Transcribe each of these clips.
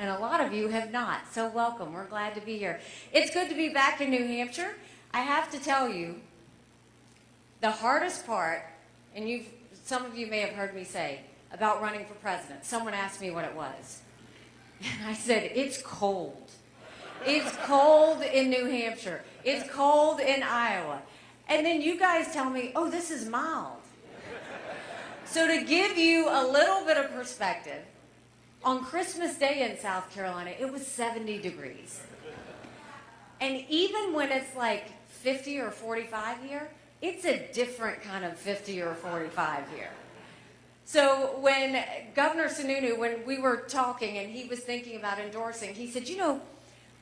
and a lot of you have not. So welcome. We're glad to be here. It's good to be back in New Hampshire. I have to tell you, the hardest part, and some of you may have heard me say, about running for president. Someone asked me what it was. And I said, it's cold. It's cold in New Hampshire. It's cold in Iowa. And then you guys tell me, oh, this is mild. So to give you a little bit of perspective, on Christmas Day in South Carolina, it was 70 degrees. And even when it's like 50 or 45 here, it's a different kind of 50 or 45 here. So when Governor Sununu, when we were talking and he was thinking about endorsing, he said,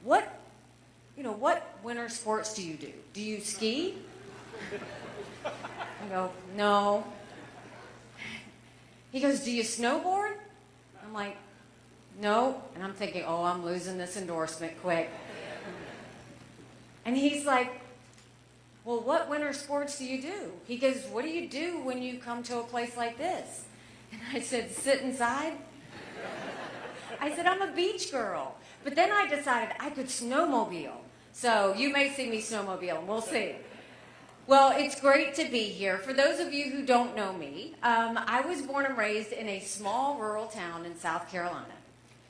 what winter sports do you do? Do you ski? I go, no. He goes, do you snowboard? I'm like, no. And I'm thinking, oh, I'm losing this endorsement quick. And he's like, well, what winter sports do you do? He goes, what do you do when you come to a place like this? And I said, sit inside. I said, I'm a beach girl. But then I decided I could snowmobile. So you may see me snowmobiling. We'll see. Well, it's great to be here. For those of you who don't know me, I was born and raised in a small rural town in South Carolina.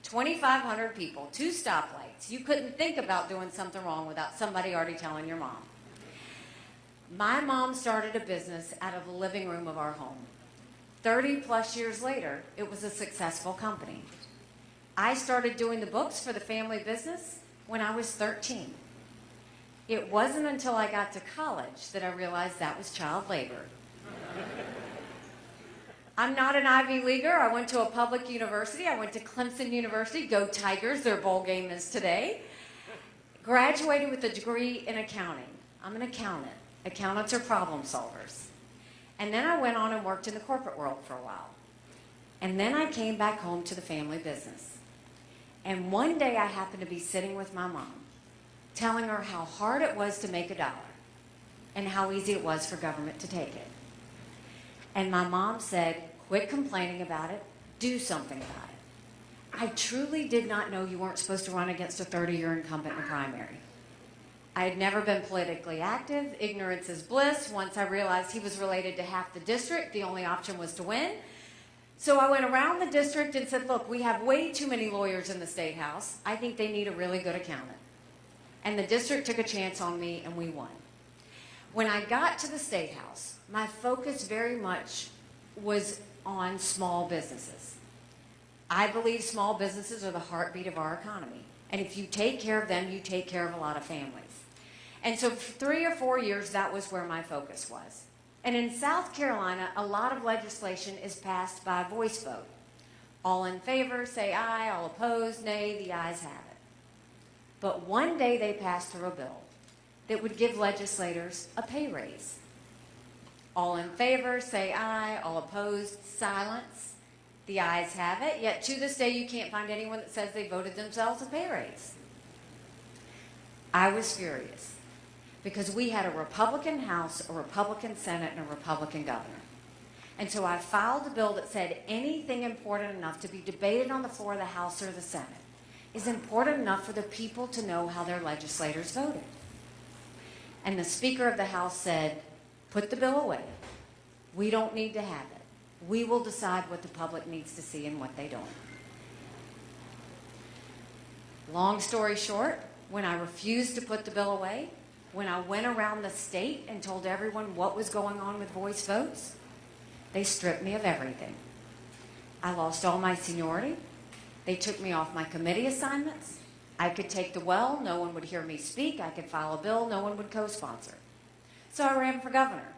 2,500 people, 2 stoplights. You couldn't think about doing something wrong without somebody already telling your mom. My mom started a business out of the living room of our home. 30 plus years later, it was a successful company. I started doing the books for the family business when I was 13. It wasn't until I got to college that I realized that was child labor. I'm not an Ivy Leaguer. I went to a public university. I went to Clemson University. Go Tigers. Their bowl game is today. Graduated with a degree in accounting. I'm an accountant. Accountants are problem solvers. And then I went on and worked in the corporate world for a while. And then I came back home to the family business. And one day I happened to be sitting with my mom, telling her how hard it was to make $1 and how easy it was for government to take it. And my mom said, quit complaining about it, do something about it. I truly did not know you weren't supposed to run against a 30-year incumbent in a primary. I had never been politically active. Ignorance is bliss. Once I realized he was related to half the district, the only option was to win. So I went around the district and said, look, we have way too many lawyers in the State House. I think they need a really good accountant. And the district took a chance on me, and we won. When I got to the State House, my focus very much was on small businesses. I believe small businesses are the heartbeat of our economy. And if you take care of them, you take care of a lot of families. And so for 3 or 4 years, that was where my focus was. And in South Carolina, a lot of legislation is passed by voice vote. All in favor, say aye. All opposed, nay. The ayes have it. But one day they passed through a bill that would give legislators a pay raise. All in favor, say aye. All opposed, silence. The ayes have it. Yet to this day, you can't find anyone that says they voted themselves a pay raise. I was furious because we had a Republican House, a Republican Senate, and a Republican governor. And so I filed a bill that said anything important enough to be debated on the floor of the House or the Senate is important enough for the people to know how their legislators voted. And the Speaker of the House said, put the bill away. We don't need to have it. We will decide what the public needs to see and what they don't. Long story short, when I refused to put the bill away, when I went around the state and told everyone what was going on with voice votes, they stripped me of everything. I lost all my seniority. They took me off my committee assignments. I could take the well. No one would hear me speak. I could file a bill. No one would co-sponsor. So I ran for governor.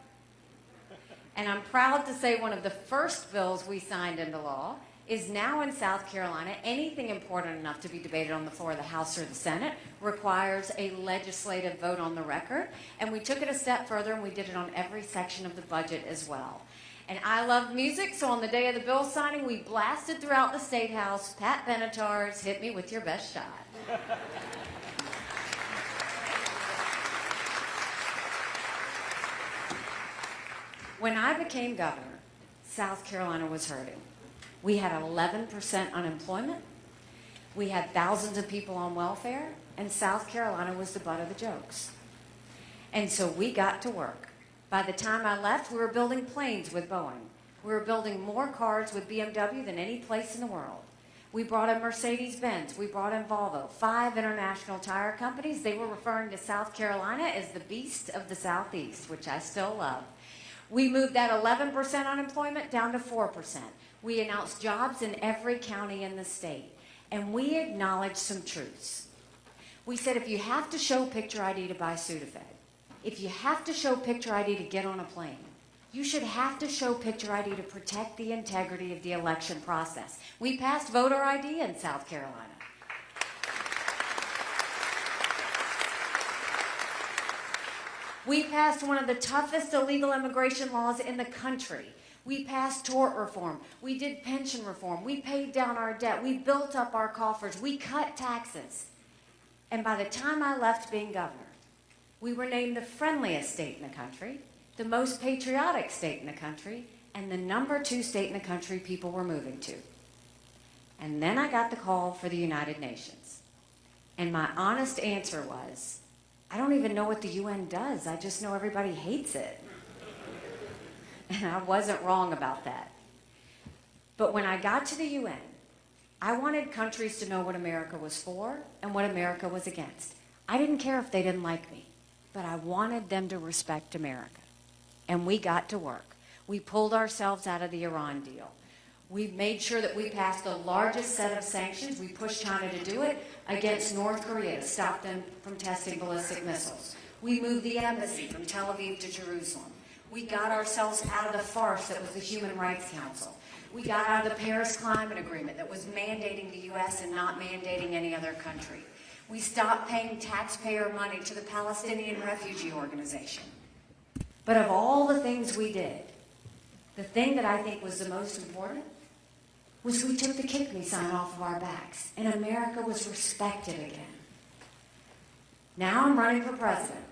And I'm proud to say one of the first bills we signed into law is now in South Carolina. Anything important enough to be debated on the floor of the House or the Senate requires a legislative vote on the record. And we took it a step further, and we did it on every section of the budget as well. And I love music, so on the day of the bill signing, we blasted throughout the State House, Pat Benatar's Hit Me With Your Best Shot. When I became governor, South Carolina was hurting. We had 11% unemployment. We had thousands of people on welfare, and South Carolina was the butt of the jokes. And so we got to work. By the time I left, we were building planes with Boeing. We were building more cars with BMW than any place in the world. We brought in Mercedes-Benz. We brought in Volvo. 5 international tire companies. They were referring to South Carolina as the beast of the Southeast, which I still love. We moved that 11% unemployment down to 4%. We announced jobs in every county in the state. And we acknowledged some truths. We said if you have to show picture ID to buy Sudafed, if you have to show picture ID to get on a plane, you should have to show picture ID to protect the integrity of the election process. We passed voter ID in South Carolina. We passed one of the toughest illegal immigration laws in the country. We passed tort reform. We did pension reform. We paid down our debt. We built up our coffers. We cut taxes. And by the time I left being governor, we were named the friendliest state in the country, the most patriotic state in the country, and the #2 state in the country people were moving to. And then I got the call for the United Nations. And my honest answer was, I don't even know what the UN does. I just know everybody hates it. And I wasn't wrong about that. But when I got to the UN, I wanted countries to know what America was for and what America was against. I didn't care if they didn't like me, but I wanted them to respect America. And we got to work. We pulled ourselves out of the Iran deal. We made sure that we passed the largest set of sanctions. We pushed China to do it against North Korea to stop them from testing ballistic missiles. We moved the embassy from Tel Aviv to Jerusalem. We got ourselves out of the farce that was the Human Rights Council. We got out of the Paris Climate Agreement that was mandating the U.S. and not mandating any other country. We stopped paying taxpayer money to the Palestinian Refugee Organization. But of all the things we did, the thing that I think was the most important was we took the kick me sign off of our backs, and America was respected again. Now I'm running for president,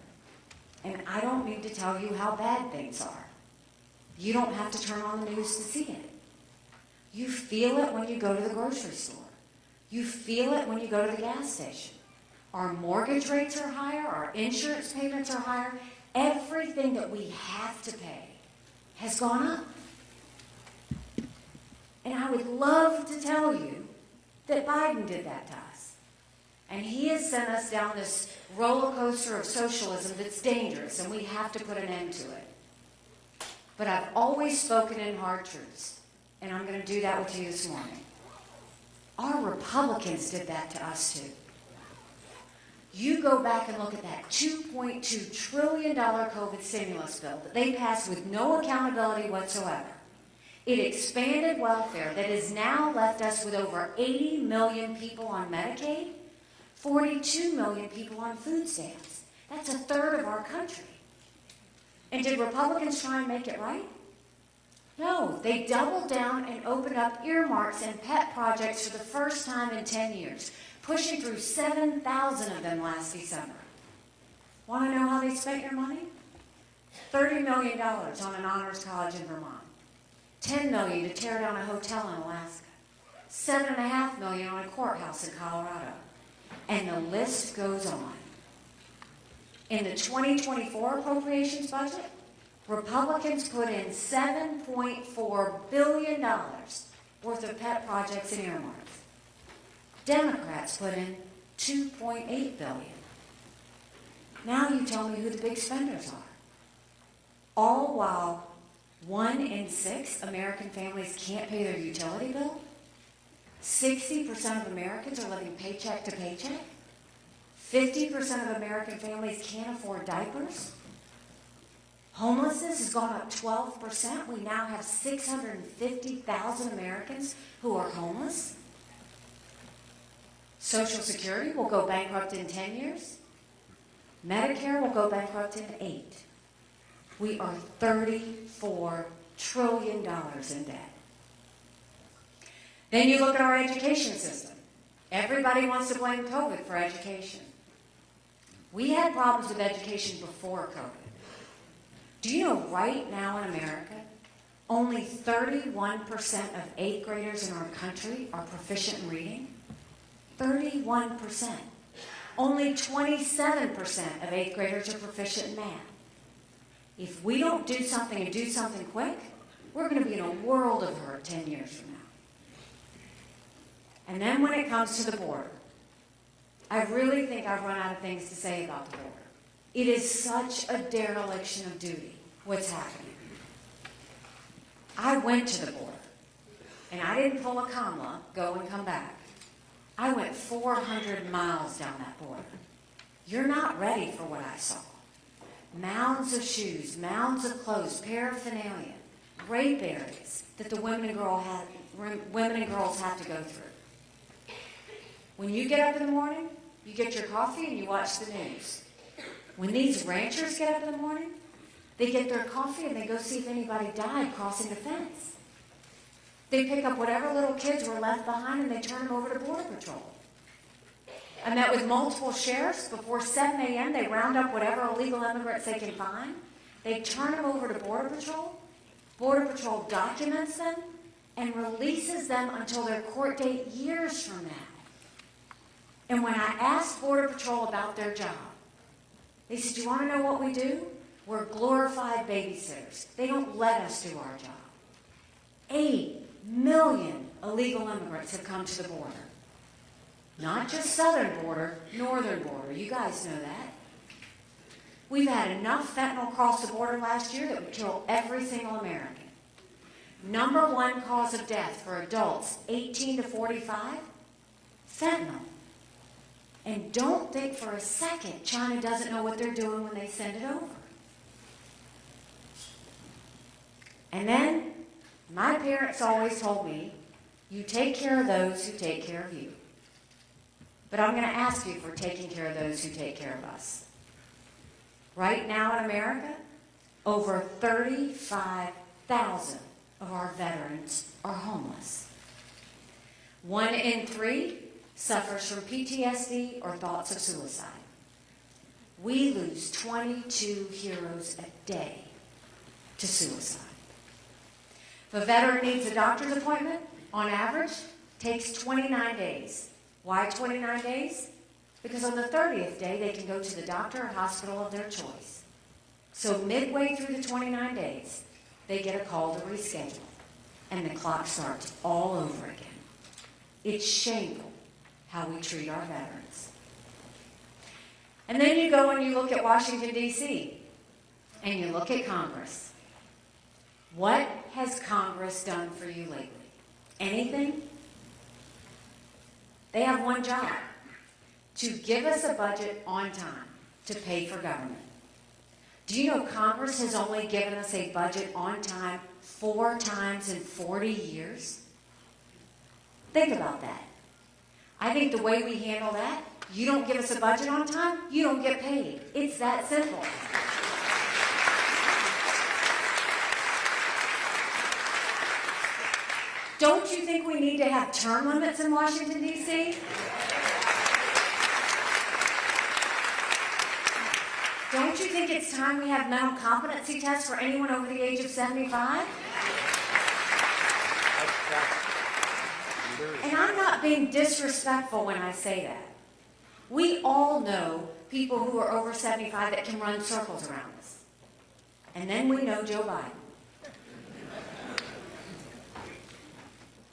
and I don't need to tell you how bad things are. You don't have to turn on the news to see it. You feel it when you go to the grocery store. You feel it when you go to the gas station. Our mortgage rates are higher, our insurance payments are higher. Everything that we have to pay has gone up. And I would love to tell you that Biden did that to us. And he has sent us down this roller coaster of socialism that's dangerous, and we have to put an end to it. But I've always spoken in hard truths, and I'm going to do that with you this morning. Our Republicans did that to us too. You go back and look at that $2.2 trillion COVID stimulus bill that they passed with no accountability whatsoever. It expanded welfare that has now left us with over 80 million people on Medicaid, 42 million people on food stamps. That's a third of our country. And did Republicans try and make it right? No, they doubled down and opened up earmarks and pet projects for the first time in 10 years, pushing through 7,000 of them last December. Want to know how they spent your money? $30 million on an honors college in Vermont. $10 million to tear down a hotel in Alaska. $7.5 million on a courthouse in Colorado. And the list goes on. In the 2024 appropriations budget, Republicans put in $7.4 billion worth of pet projects and earmarks. Democrats put in $2.8 billion. Now you tell me who the big spenders are. All while 1 in 6 American families can't pay their utility bill. 60% of Americans are living paycheck to paycheck. 50% of American families can't afford diapers. Homelessness has gone up 12%. We now have 650,000 Americans who are homeless. Social Security will go bankrupt in 10 years. Medicare will go bankrupt in 8. We are $34 trillion in debt. Then you look at our education system. Everybody wants to blame COVID for education. We had problems with education before COVID. Do you know right now in America, only 31% of 8th graders in our country are proficient in reading? 31%. Only 27% of 8th graders are proficient in math. If we don't do something and do something quick, we're going to be in a world of hurt 10 years from now. And then when it comes to the border, I really think I've run out of things to say about the border. It is such a dereliction of duty, what's happening. I went to the border, and I didn't pull a comma, go and come back. I went 400 miles down that border. You're not ready for what I saw. Mounds of shoes, mounds of clothes, paraphernalia, rape areas that the women and girls have to go through. When you get up in the morning, you get your coffee and you watch the news. When these ranchers get up in the morning, they get their coffee and they go see if anybody died crossing the fence. They pick up whatever little kids were left behind and they turn them over to Border Patrol. I met with multiple sheriffs. Before 7 a.m., they round up whatever illegal immigrants they can find. They turn them over to Border Patrol. Border Patrol documents them and releases them until their court date years from now. And when I asked Border Patrol about their job, they said, "Do you want to know what we do? We're glorified babysitters. They don't let us do our job." 8 million illegal immigrants have come to the border. Not just southern border, northern border. You guys know that. We've had enough fentanyl cross the border last year that would kill every single American. Number one cause of death for adults 18 to 45, fentanyl. And don't think for a second China doesn't know what they're doing when they send it over. And then, my parents always told me, you take care of those who take care of you. But I'm going to ask you if we're taking care of those who take care of us. Right now in America, over 35,000 of our veterans are homeless. 1 in 3 suffers from PTSD or thoughts of suicide. We lose 22 heroes a day to suicide. If a veteran needs a doctor's appointment, on average, takes 29 days. Why 29 days? Because on the 30th day, they can go to the doctor or hospital of their choice. So midway through the 29 days, they get a call to reschedule, and the clock starts all over again. It's shameful how we treat our veterans. And then you go and you look at Washington, D.C., and you look at Congress. What has Congress done for you lately? Anything? They have one job: to give us a budget on time to pay for government. Do you know Congress has only given us a budget on time 4 times in 40 years? Think about that. I think the way we handle that, you don't give us a budget on time, you don't get paid. It's that simple. Don't you think we need to have term limits in Washington, D.C.? Don't you think it's time we have mental competency tests for anyone over the age of 75? And I'm not being disrespectful when I say that. We all know people who are over 75 that can run circles around us. And then we know Joe Biden.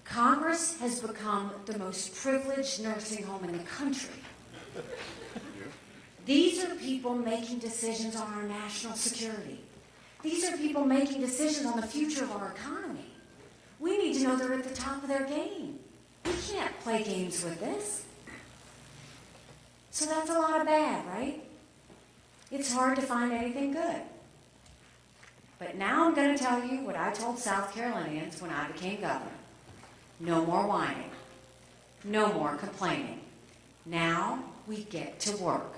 Congress has become the most privileged nursing home in the country. These are people making decisions on our national security. These are people making decisions on the future of our economy. We need to know they're at the top of their game. We can't play games with this. So that's a lot of bad, right? It's hard to find anything good. But now I'm going to tell you what I told South Carolinians when I became governor. No more whining. No more complaining. Now we get to work.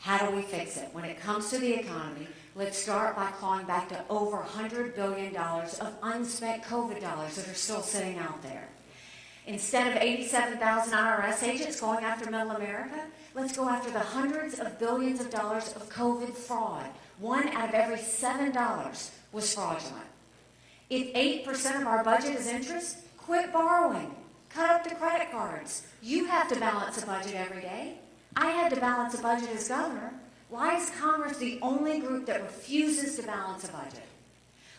How do we fix it? When it comes to the economy, let's start by clawing back to over $100 billion of unspent COVID dollars that are still sitting out there. Instead of 87,000 IRS agents going after middle America, let's go after the hundreds of billions of dollars of COVID fraud. 1 out of every $7 was fraudulent. If 8% of our budget is interest, quit borrowing. Cut up the credit cards. You have to balance a budget every day. I had to balance a budget as governor. Why is Congress the only group that refuses to balance a budget?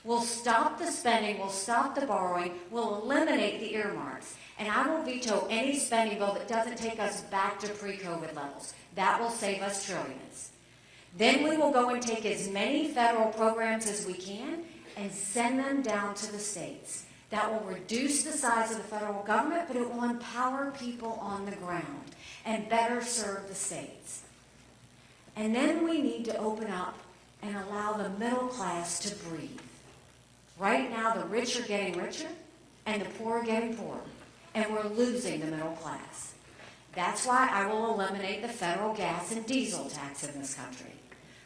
We'll stop the spending, we'll stop the borrowing, we'll eliminate the earmarks. And I will veto any spending bill that doesn't take us back to pre-COVID levels. That will save us trillions. Then we will go and take as many federal programs as we can and send them down to the states. That will reduce the size of the federal government, but it will empower people on the ground and better serve the states. And then we need to open up and allow the middle class to breathe. Right now, the rich are getting richer and the poor are getting poorer, and we're losing the middle class. That's why I will eliminate the federal gas and diesel tax in this country.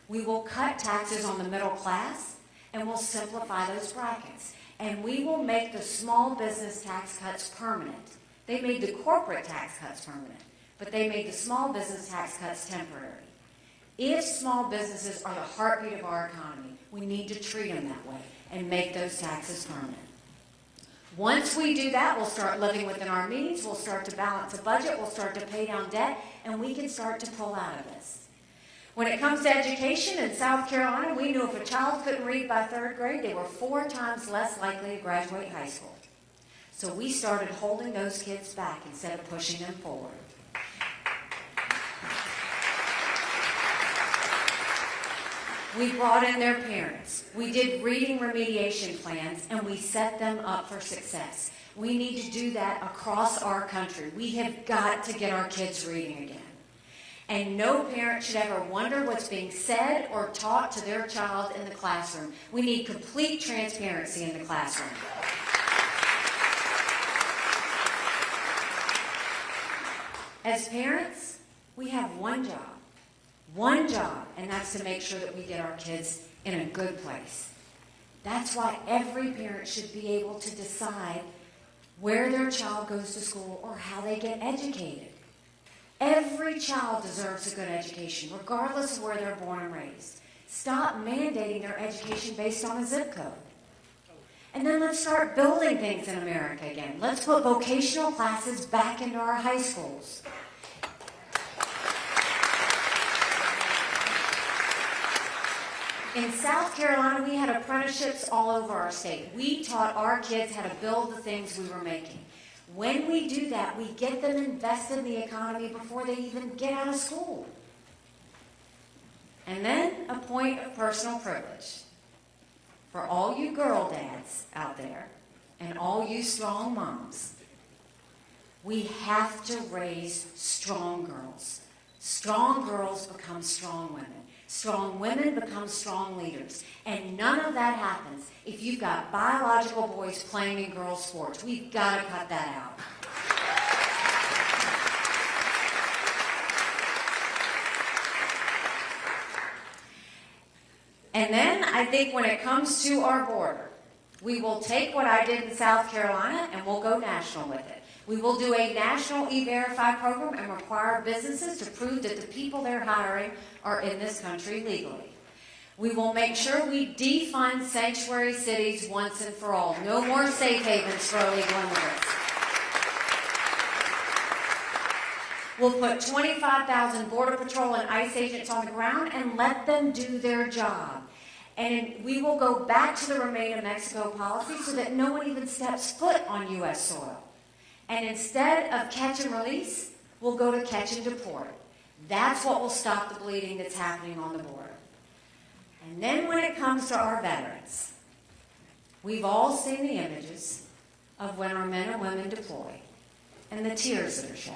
We will cut taxes on the middle class, and we'll simplify those brackets. And we will make the small business tax cuts permanent. They made the corporate tax cuts permanent, but they made the small business tax cuts temporary. If small businesses are the heartbeat of our economy, we need to treat them that way and make those taxes permanent. Once we do that, we'll start living within our means, we'll start to balance a budget, we'll start to pay down debt, and we can start to pull out of this. When it comes to education in South Carolina, we knew if a child couldn't read by 3rd grade, they were 4 times less likely to graduate high school. So we started holding those kids back instead of pushing them forward. We brought in their parents. We did reading remediation plans, and we set them up for success. We need to do that across our country. We have got to get our kids reading again. And no parent should ever wonder what's being said or taught to their child in the classroom. We need complete transparency in the classroom. As parents, we have one job, and that's to make sure that we get our kids in a good place. That's why every parent should be able to decide where their child goes to school or how they get educated. Every child deserves a good education, regardless of where they're born and raised. Stop mandating their education based on a zip code. And then let's start building things in America again. Let's put vocational classes back into our high schools. In South Carolina, we had apprenticeships all over our state. We taught our kids how to build the things we were making. When we do that, we get them invested in the economy before they even get out of school. And then a point of personal privilege. For all you girl dads out there and all you strong moms, we have to raise strong girls. Strong girls become strong women. Strong women become strong leaders. And none of that happens if you've got biological boys playing in girls' sports. We've got to cut that out. And then I think when it comes to our border, we will take what I did in South Carolina and we'll go national with it. We will do a national E-Verify program and require businesses to prove that the people they're hiring are in this country legally. We will make sure we defund sanctuary cities once and for all. No more safe havens for illegal immigrants. We'll put 25,000 Border Patrol and ICE agents on the ground and let them do their job. And we will go back to the Remain in Mexico policy so that no one even steps foot on U.S. soil. And instead of catch and release, we'll go to catch and deport. That's what will stop the bleeding that's happening on the border. And then when it comes to our veterans, we've all seen the images of when our men and women deploy and the tears that are shed.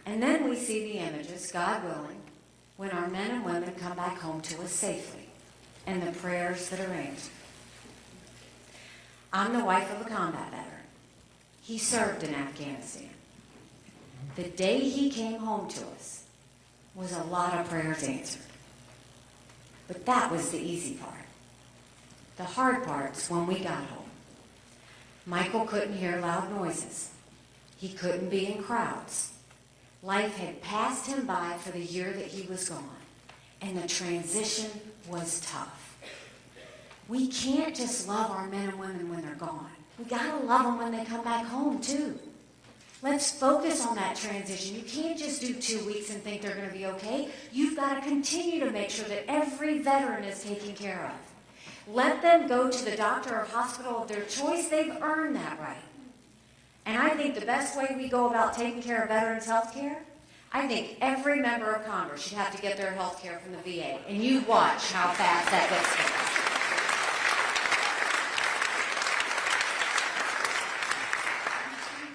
And then we see the images, God willing, when our men and women come back home to us safely and the prayers that are answered. I'm the wife of a combat veteran. He served in Afghanistan. The day he came home to us was a lot of prayers answered. But that was the easy part. The hard part's when we got home. Michael couldn't hear loud noises. He couldn't be in crowds. Life had passed him by for the year that he was gone, and the transition was tough. We can't just love our men and women when they're gone. We got to love them when they come back home, too. Let's focus on that transition. You can't just do 2 weeks and think they're going to be okay. You've got to continue to make sure that every veteran is taken care of. Let them go to the doctor or hospital of their choice. They've earned that right. And I think the best way we go about taking care of veterans' health care, I think every member of Congress should have to get their health care from the VA. And you watch how fast that gets fixed.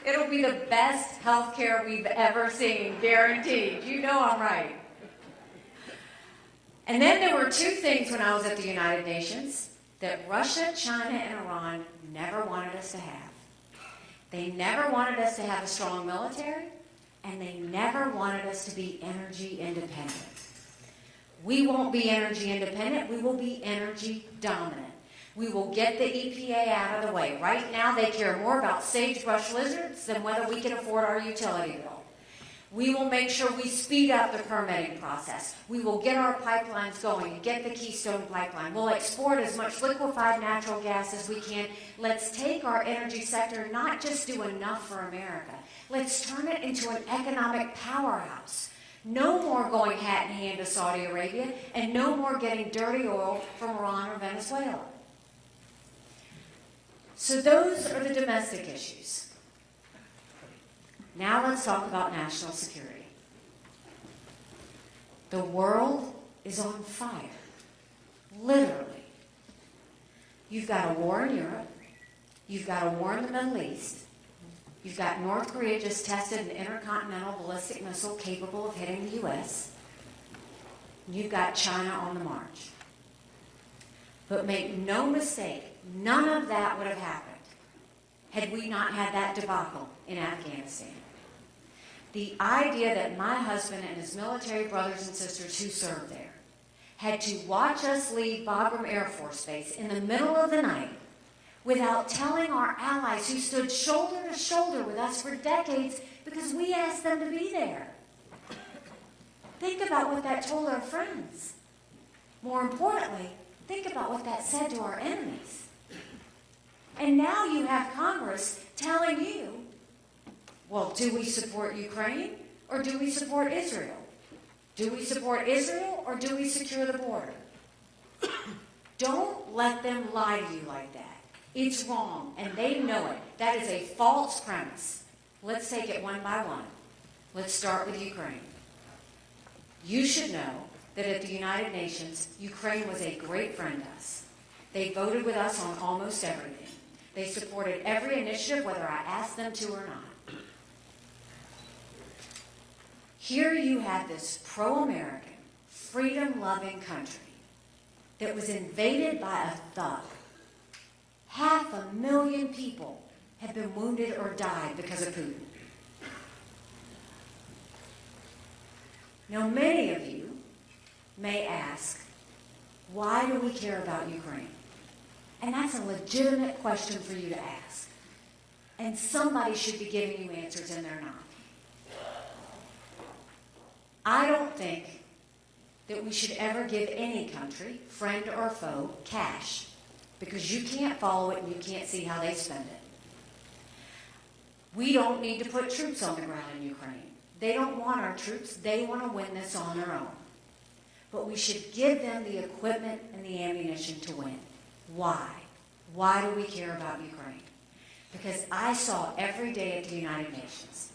It'll be the best health care we've ever seen, guaranteed. You know I'm right. And then there were two things when I was at the United Nations that Russia, China, and Iran never wanted us to have. They never wanted us to have a strong military, and they never wanted us to be energy independent. We won't be energy independent. We will be energy dominant. We will get the EPA out of the way. Right now, they care more about sagebrush lizards than whether we can afford our utility bill. We will make sure we speed up the permitting process. We will get our pipelines going and get the Keystone Pipeline. We'll export as much liquefied natural gas as we can. Let's take our energy sector and not just do enough for America. Let's turn it into an economic powerhouse. No more going hat in hand to Saudi Arabia, and no more getting dirty oil from Iran or Venezuela. So those are the domestic issues. Now let's talk about national security. The world is on fire, literally. You've got a war in Europe. You've got a war in the Middle East. You've got North Korea just tested an intercontinental ballistic missile capable of hitting the U.S. You've got China on the march. But make no mistake, none of that would have happened had we not had that debacle in Afghanistan. The idea that my husband and his military brothers and sisters who served there had to watch us leave Bagram Air Force Base in the middle of the night without telling our allies who stood shoulder to shoulder with us for decades because we asked them to be there. Think about what that told our friends. More importantly, think about what that said to our enemies. And now you have Congress telling you, well, do we support Ukraine or do we support Israel? Do we support Israel or do we secure the border? Don't let them lie to you like that. It's wrong, and they know it. That is a false premise. Let's take it one by one. Let's start with Ukraine. You should know that at the United Nations, Ukraine was a great friend to us. They voted with us on almost everything. They supported every initiative, whether I asked them to or not. Here you have this pro-American, freedom-loving country that was invaded by a thug. 500,000 people have been wounded or died because of Putin. Now, many of you may ask, why do we care about Ukraine? And that's a legitimate question for you to ask. And somebody should be giving you answers, and they're not. I don't think that we should ever give any country, friend or foe, cash, because you can't follow it and you can't see how they spend it. We don't need to put troops on the ground in Ukraine. They don't want our troops. They want to win this on their own. But we should give them the equipment and the ammunition to win. Why? Why do we care about Ukraine? Because I saw every day at the United Nations,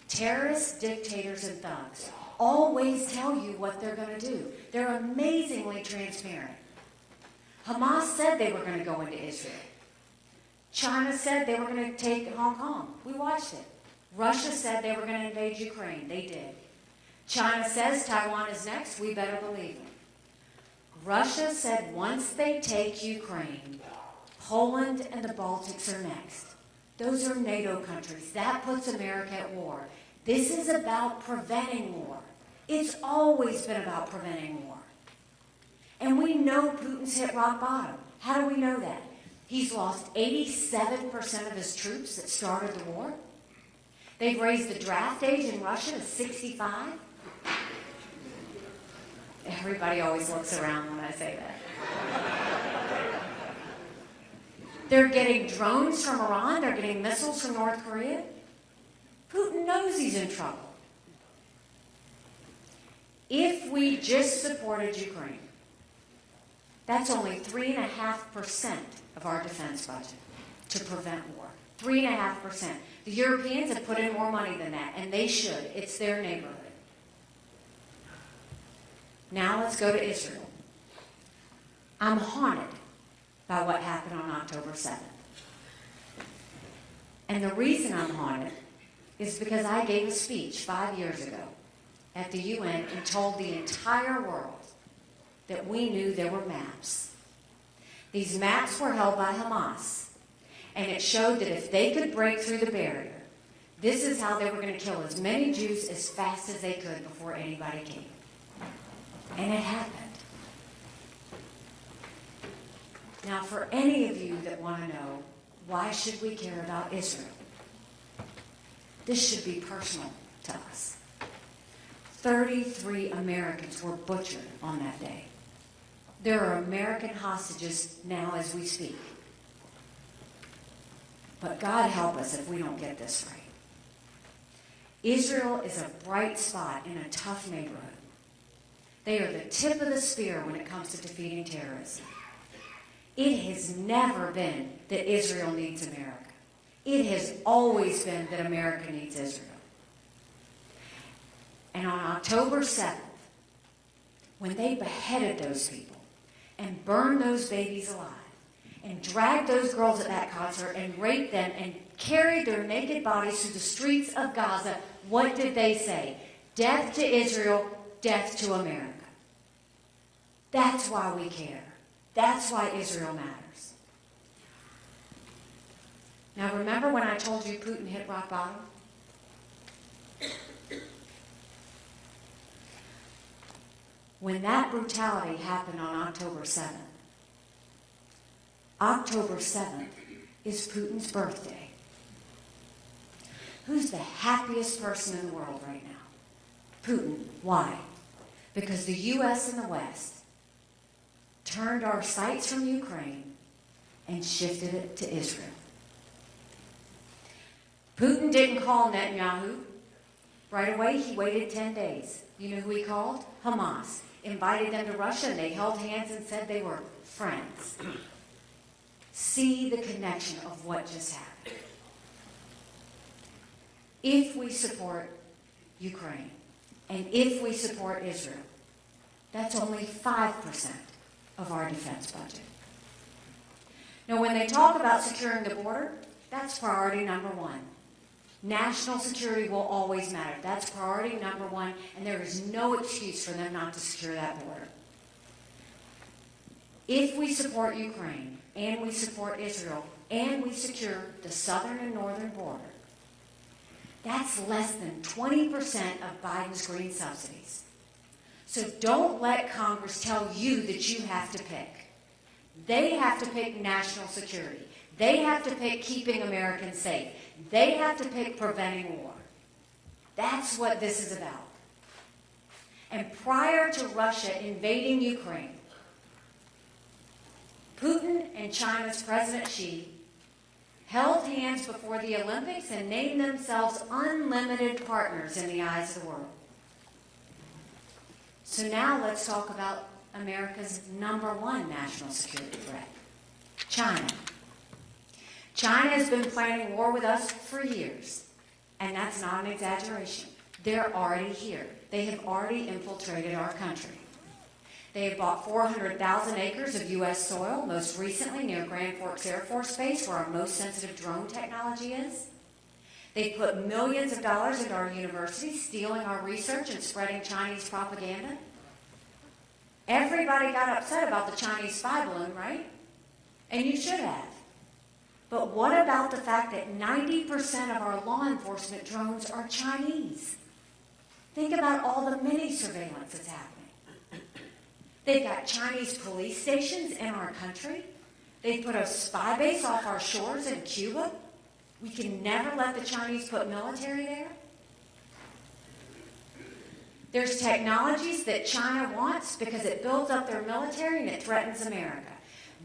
terrorists, dictators, and thugs always tell you what they're going to do. They're amazingly transparent. Hamas said they were going to go into Israel. China said they were going to take Hong Kong. We watched it. Russia said they were going to invade Ukraine. They did. China says Taiwan is next. We better believe them. Russia said once they take Ukraine, Poland and the Baltics are next. Those are NATO countries. That puts America at war. This is about preventing war. It's always been about preventing war. And we know Putin's hit rock bottom. How do we know that? He's lost 87% of his troops that started the war. They've raised the draft age in Russia to 65. Everybody always looks around when I say that. They're getting drones from Iran. They're getting missiles from North Korea. Putin knows he's in trouble. If we just supported Ukraine, that's only 3.5% of our defense budget to prevent war. 3.5%. The Europeans have put in more money than that, and they should. It's their neighborhood. Now let's go to Israel. I'm haunted by what happened on October 7th. And the reason I'm haunted is because I gave a speech 5 years ago at the UN and told the entire world that we knew there were maps. These maps were held by Hamas, and it showed that if they could break through the barrier, this is how they were going to kill as many Jews as fast as they could before anybody came. And it happened. Now, for any of you that want to know, why should we care about Israel? This should be personal to us. 33 Americans were butchered on that day. There are American hostages now as we speak. But God help us if we don't get this right. Israel is a bright spot in a tough neighborhood. They are the tip of the spear when it comes to defeating terrorism. It has never been that Israel needs America. It has always been that America needs Israel. And on October 7th, when they beheaded those people and burned those babies alive and dragged those girls at that concert and raped them and carried their naked bodies through the streets of Gaza, what did they say? Death to Israel, death to America. That's why we care. That's why Israel matters. Now, remember when I told you Putin hit rock bottom? When that brutality happened on October 7th is Putin's birthday. Who's the happiest person in the world right now? Putin. Why? Because the U.S. and the West turned our sights from Ukraine and shifted it to Israel. Putin didn't call Netanyahu. Right away, he waited 10 days. You know who he called? Hamas. Invited them to Russia, and they held hands and said they were friends. See the connection of what just happened. If we support Ukraine, and if we support Israel, that's only 5% of our defense budget. Now, when they talk about securing the border, that's priority number one. National security will always matter. That's priority number one, and there is no excuse for them not to secure that border. If we support Ukraine, and we support Israel, and we secure the southern and northern border, that's less than 20% of Biden's green subsidies. So don't let Congress tell you that you have to pick. They have to pick national security. They have to pick keeping Americans safe. They have to pick preventing war. That's what this is about. And prior to Russia invading Ukraine, Putin and China's President Xi held hands before the Olympics and named themselves unlimited partners in the eyes of the world. So now let's talk about America's number one national security threat, China. China has been planning war with us for years, and that's not an exaggeration. They're already here. They have already infiltrated our country. They have bought 400,000 acres of U.S. soil, most recently near Grand Forks Air Force Base, where our most sensitive drone technology is. They've put millions of dollars into our universities, stealing our research and spreading Chinese propaganda. Everybody got upset about the Chinese spy balloon, right? And you should have. But what about the fact that 90% of our law enforcement drones are Chinese? Think about all the mini surveillance that's happening. They've got Chinese police stations in our country. They've put a spy base off our shores in Cuba. We can never let the Chinese put military there. There's technologies that China wants because it builds up their military and it threatens America.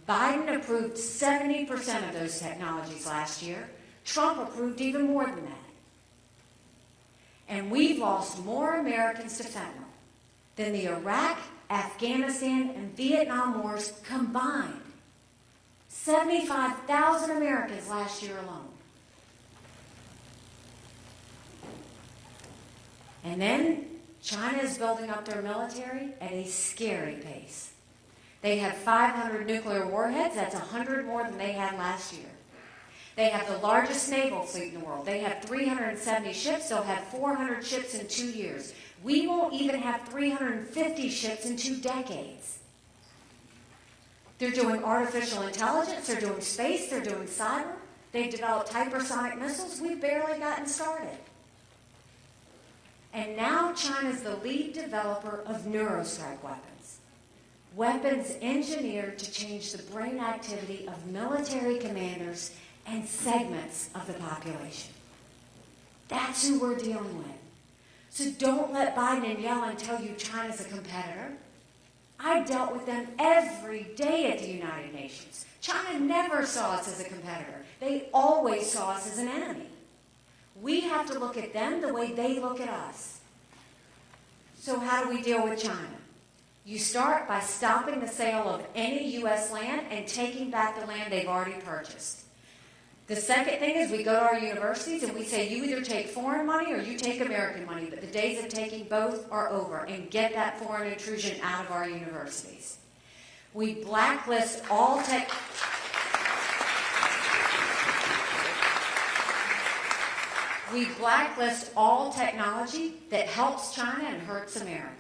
Biden approved 70% of those technologies last year. Trump approved even more than that. And we've lost more Americans to fentanyl than the Iraq, Afghanistan, and Vietnam wars combined. 75,000 Americans last year alone. And then China is building up their military at a scary pace. They have 500 nuclear warheads. That's 100 more than they had last year. They have the largest naval fleet in the world. They have 370 ships. They'll have 400 ships in 2 years. We won't even have 350 ships in 2 decades. They're doing artificial intelligence. They're doing space. They're doing cyber. They've developed hypersonic missiles. We've barely gotten started. And now China's the lead developer of neurostrike weapons. Weapons engineered to change the brain activity of military commanders and segments of the population. That's who we're dealing with. So don't let Biden and Yellen tell you China's a competitor. I dealt with them every day at the United Nations. China never saw us as a competitor. They always saw us as an enemy. We have to look at them the way they look at us. So how do we deal with China? You start by stopping the sale of any U.S. land and taking back the land they've already purchased. The second thing is we go to our universities and we say, you either take foreign money or you take American money, but the days of taking both are over, and get that foreign intrusion out of our universities. We blacklist all technology that helps China and hurts America.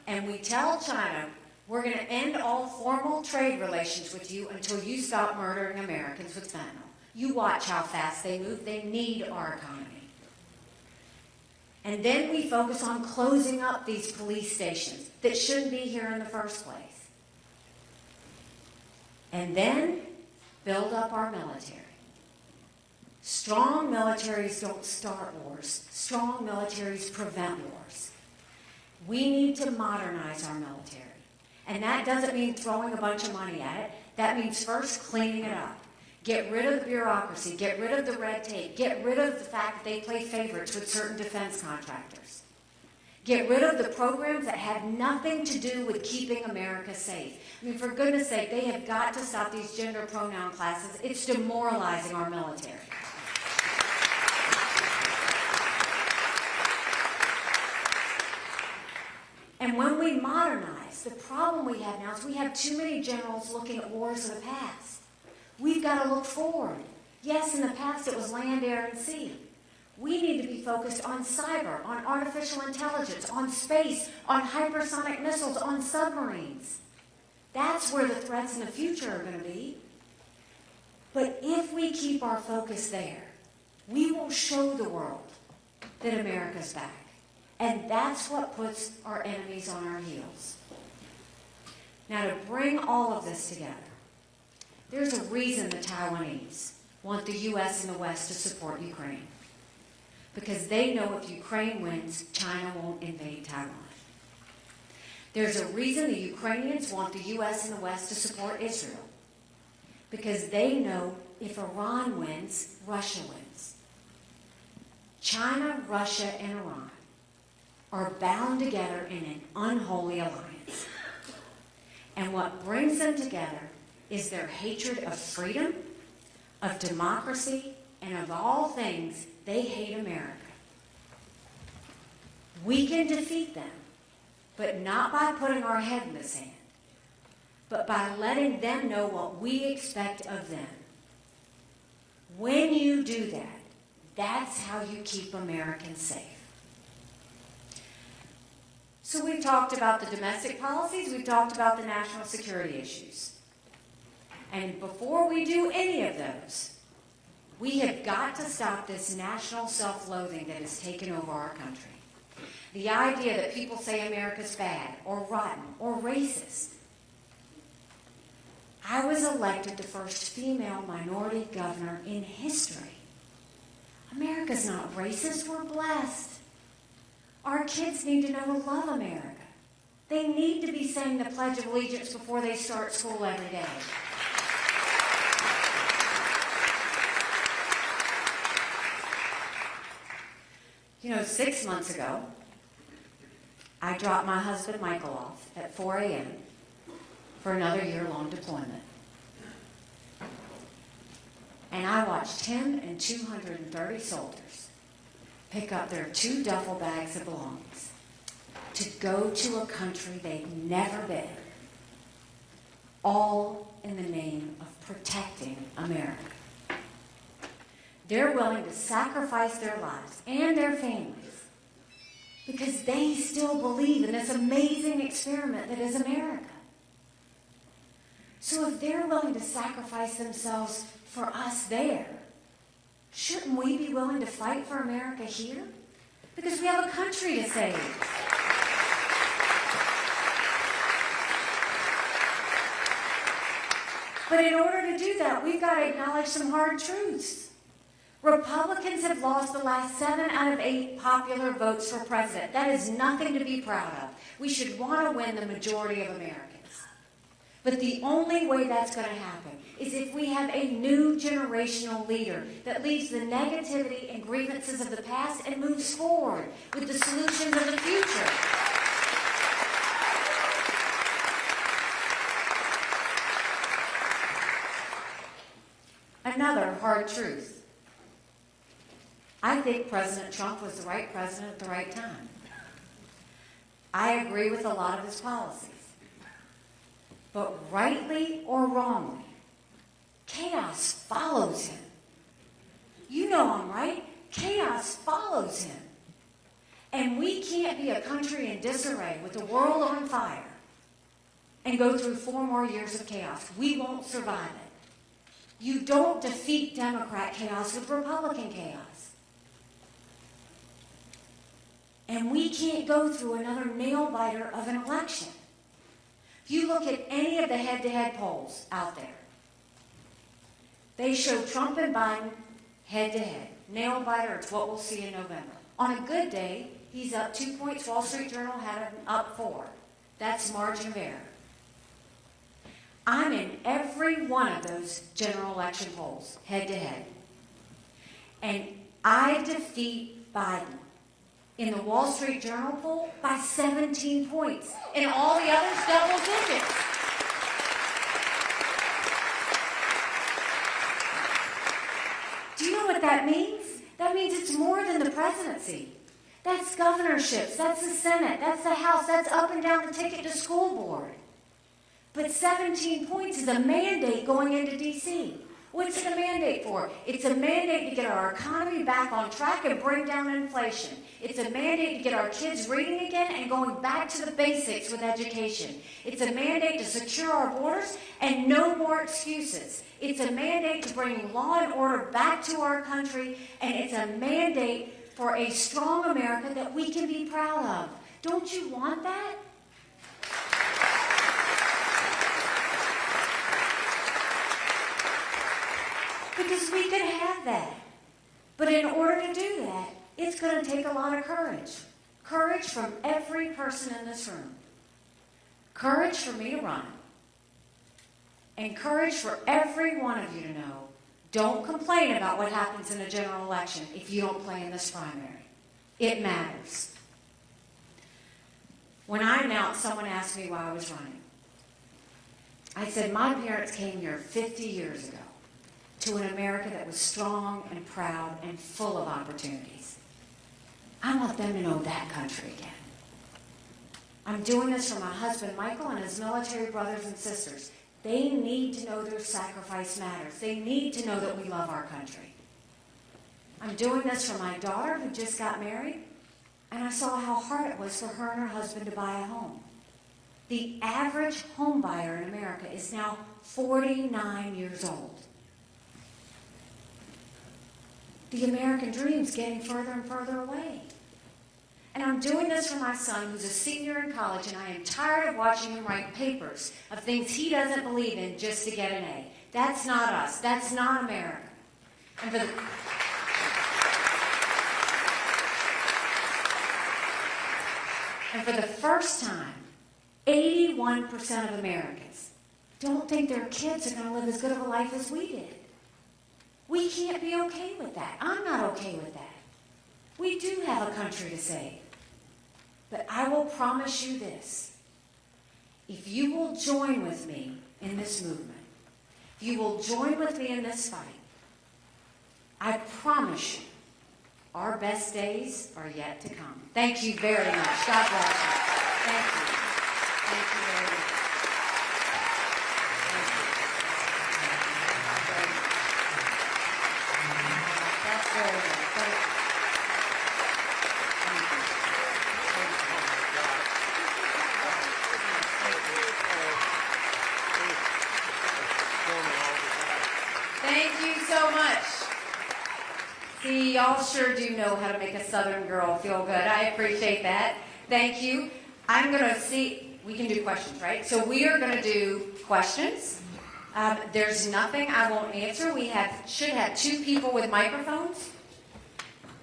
And we tell China, we're going to end all formal trade relations with you until you stop murdering Americans with fentanyl. You watch how fast they move. They need our economy. And then we focus on closing up these police stations that shouldn't be here in the first place. And then build up our military. Strong militaries don't start wars. Strong militaries prevent wars. We need to modernize our military. And that doesn't mean throwing a bunch of money at it. That means first cleaning it up. Get rid of the bureaucracy. Get rid of the red tape. Get rid of the fact that they play favorites with certain defense contractors. Get rid of the programs that have nothing to do with keeping America safe. I mean, for goodness sake, they have got to stop these gender pronoun classes. It's demoralizing our military. And when we modernize, the problem we have now is we have too many generals looking at wars of the past. We've got to look forward. Yes, in the past it was land, air, and sea. We need to be focused on cyber, on artificial intelligence, on space, on hypersonic missiles, on submarines. That's where the threats in the future are going to be. But if we keep our focus there, we will show the world that America's back. And that's what puts our enemies on our heels. Now, to bring all of this together, there's a reason the Taiwanese want the U.S. and the West to support Ukraine. Because they know if Ukraine wins, China won't invade Taiwan. There's a reason the Ukrainians want the U.S. and the West to support Israel. Because they know if Iran wins, Russia wins. China, Russia, and Iran are bound together in an unholy alliance. And what brings them together is their hatred of freedom, of democracy, and of all things, they hate America. We can defeat them, but not by putting our head in the sand, but by letting them know what we expect of them. When you do that, that's how you keep Americans safe. So we've talked about the domestic policies, we've talked about the national security issues. And before we do any of those, we have got to stop this national self-loathing that has taken over our country. The idea that people say America's bad or rotten or racist. I was elected the first female minority governor in history. America's not racist, we're blessed. Our kids need to know to love America. They need to be saying the Pledge of Allegiance before they start school every day. You know, 6 months ago, I dropped my husband Michael off at 4 a.m. for another year-long deployment. And I watched him and 230 soldiers pick up their 2 duffel bags of belongings to go to a country they've never been, all in the name of protecting America. They're willing to sacrifice their lives and their families because they still believe in this amazing experiment that is America. So if they're willing to sacrifice themselves for us there, shouldn't we be willing to fight for America here? Because we have a country to save. But in order to do that, we've got to acknowledge some hard truths. Republicans have lost the last 7 out of 8 popular votes for president. That is nothing to be proud of. We should want to win the majority of Americans. But the only way that's going to happen is if we have a new generational leader that leaves the negativity and grievances of the past and moves forward with the solutions of the future. Another hard truth. I think President Trump was the right president at the right time. I agree with a lot of his policies. But rightly or wrongly, chaos follows him. You know I'm right. Chaos follows him. And we can't be a country in disarray with the world on fire and go through 4 more years of chaos. We won't survive it. You don't defeat Democrat chaos with Republican chaos. And we can't go through another nail-biter of an election. If you look at any of the head-to-head polls out there, they show Trump and Biden head-to-head. Nail-biter, it's what we'll see in November. On a good day, he's up 2 points. Wall Street Journal had him up 4. That's margin of error. I'm in every one of those general election polls, head-to-head. And I defeat Biden in the Wall Street Journal poll by 17 points, and all the others double digits. Do you know what that means? That means it's more than the presidency. That's governorships, that's the Senate, that's the House, that's up and down the ticket to school board. But 17 points is a mandate going into D.C. What's it a mandate for? It's a mandate to get our economy back on track and bring down inflation. It's a mandate to get our kids reading again and going back to the basics with education. It's a mandate to secure our borders and no more excuses. It's a mandate to bring law and order back to our country, and it's a mandate for a strong America that we can be proud of. Don't you want that? Because we could have that. But in order to do that, it's going to take a lot of courage. Courage from every person in this room. Courage for me to run. And courage for every one of you to know, don't complain about what happens in a general election if you don't play in this primary. It matters. When I announced, someone asked me why I was running. I said, my parents came here 50 years ago to an America that was strong and proud and full of opportunities. I want them to know that country again. I'm doing this for my husband, Michael, and his military brothers and sisters. They need to know their sacrifice matters. They need to know that we love our country. I'm doing this for my daughter who just got married, and I saw how hard it was for her and her husband to buy a home. The average home buyer in America is now 49 years old. The American dream's getting further and further away. And I'm doing this for my son, who's a senior in college, and I am tired of watching him write papers of things he doesn't believe in just to get an A. That's not us. That's not America. And for the first time 81% of Americans don't think their kids are going to live as good of a life as we did. We can't be okay with that. I'm not okay with that. We do have a country to save. But I will promise you this. If you will join with me in this movement, if you will join with me in this fight, I promise you, our best days are yet to come. Thank you very much. God bless you. Thank you. Thank you very much. That's very good. Thank you so much. See, y'all sure do know how to make a Southern girl feel good. I appreciate that. Thank you. I'm going to see, we can do questions, right? So we are going to do questions. There's nothing I won't answer. We should have 2 people with microphones.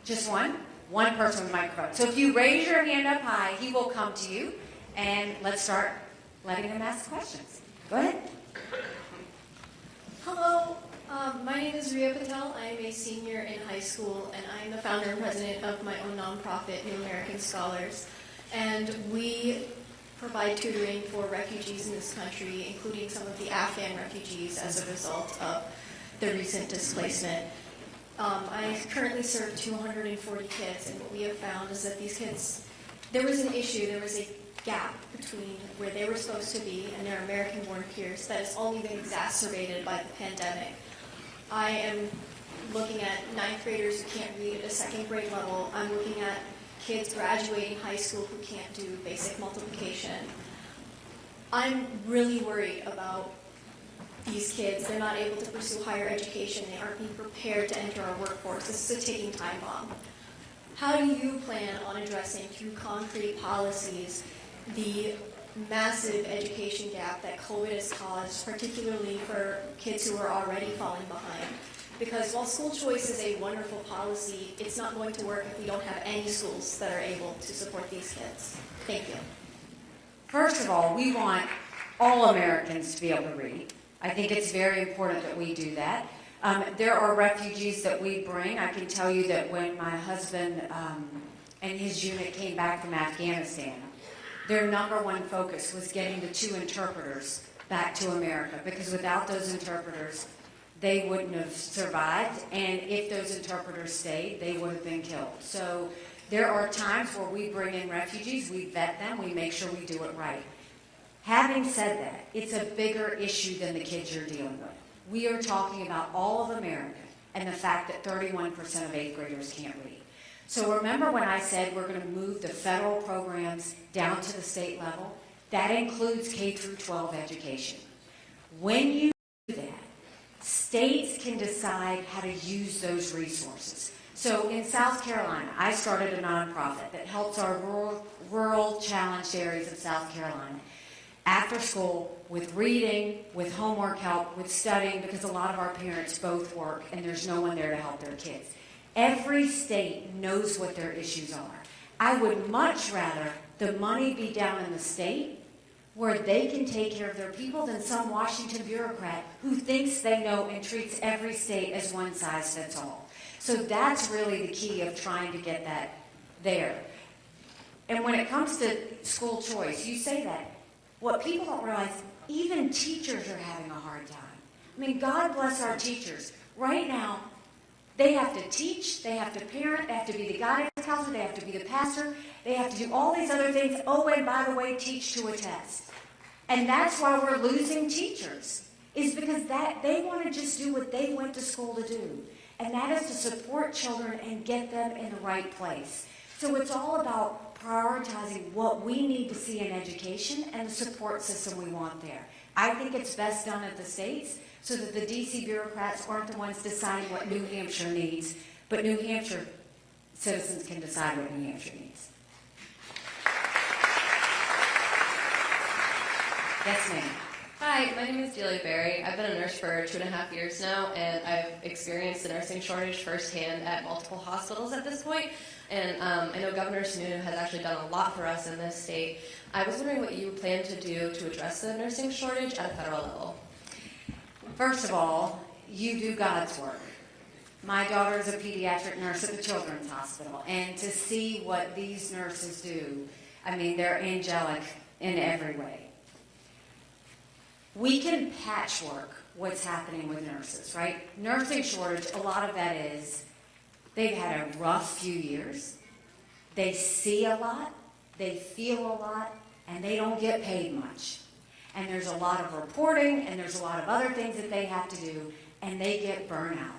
Just one? One person with a microphone. So if you raise your hand up high, he will come to you. And let's start letting him ask questions. Go ahead. Hello. My name is Ria Patel. I am a senior in high school, and I am the founder and president of my own nonprofit, New American Scholars. And we provide tutoring for refugees in this country, including some of the Afghan refugees as a result of the recent displacement. I currently serve 240 kids, and what we have found is that these kids, there was an issue, there was a gap between where they were supposed to be and their American-born peers that has only been exacerbated by the pandemic. I am looking at 9th graders who can't read at a 2nd grade level. I'm looking at kids graduating high school who can't do basic multiplication. I'm really worried about these kids. They're not able to pursue higher education. They aren't being prepared to enter our workforce. This is a ticking time bomb. How do you plan on addressing through concrete policies the massive education gap that COVID has caused, particularly for kids who are already falling behind? Because while school choice is a wonderful policy, it's not going to work if we don't have any schools that are able to support these kids. Thank you. First of all, we want all Americans to be able to read. I think it's very important that we do that. There are refugees that we bring. I can tell you that when my husband and his unit came back from Afghanistan, their number one focus was getting the 2 interpreters back to America, because without those interpreters, they wouldn't have survived, and if those interpreters stayed, they would have been killed. So there are times where we bring in refugees, we vet them, we make sure we do it right. Having said that, it's a bigger issue than the kids you're dealing with. We are talking about all of America and the fact that 31% of 8th graders can't read. So remember when I said we're going to move the federal programs down to the state level? That includes K through 12 education. When you do that, states can decide how to use those resources. So in South Carolina, I started a nonprofit that helps our rural challenged areas of South Carolina after school with reading, with homework help, with studying, because a lot of our parents both work and there's no one there to help their kids. Every state knows what their issues are. I would much rather the money be down in the state where they can take care of their people than some Washington bureaucrat who thinks they know and treats every state as one size fits all. So that's really the key of trying to get that there. And when it comes to school choice, you say that. What people don't realize, even teachers are having a hard time. I mean, God bless our teachers. Right now, they have to teach, they have to parent, they have to be the guidance counselor, they have to be the pastor, they have to do all these other things. Oh, and by the way, teach to a test. And that's why we're losing teachers, is because they want to just do what they went to school to do. And that is to support children and get them in the right place. So it's all about prioritizing what we need to see in education and the support system we want there. I think it's best done at the states so that the DC bureaucrats aren't the ones deciding what New Hampshire needs, but New Hampshire citizens can decide what New Hampshire needs. Yes, ma'am. Hi, my name is Delia Berry. I've been a nurse for 2.5 years now, and I've experienced the nursing shortage firsthand at multiple hospitals at this point. And I know Governor Sununu has actually done a lot for us in this state. I was wondering what you plan to do to address the nursing shortage at a federal level. First of all, you do God's work. My daughter is a pediatric nurse at the Children's Hospital, and to see what these nurses do, I mean, they're angelic in every way. We can patchwork what's happening with nurses, right? Nursing shortage, a lot of that is they've had a rough few years. They see a lot, they feel a lot, and they don't get paid much. And there's a lot of reporting, and there's a lot of other things that they have to do, and they get burnout.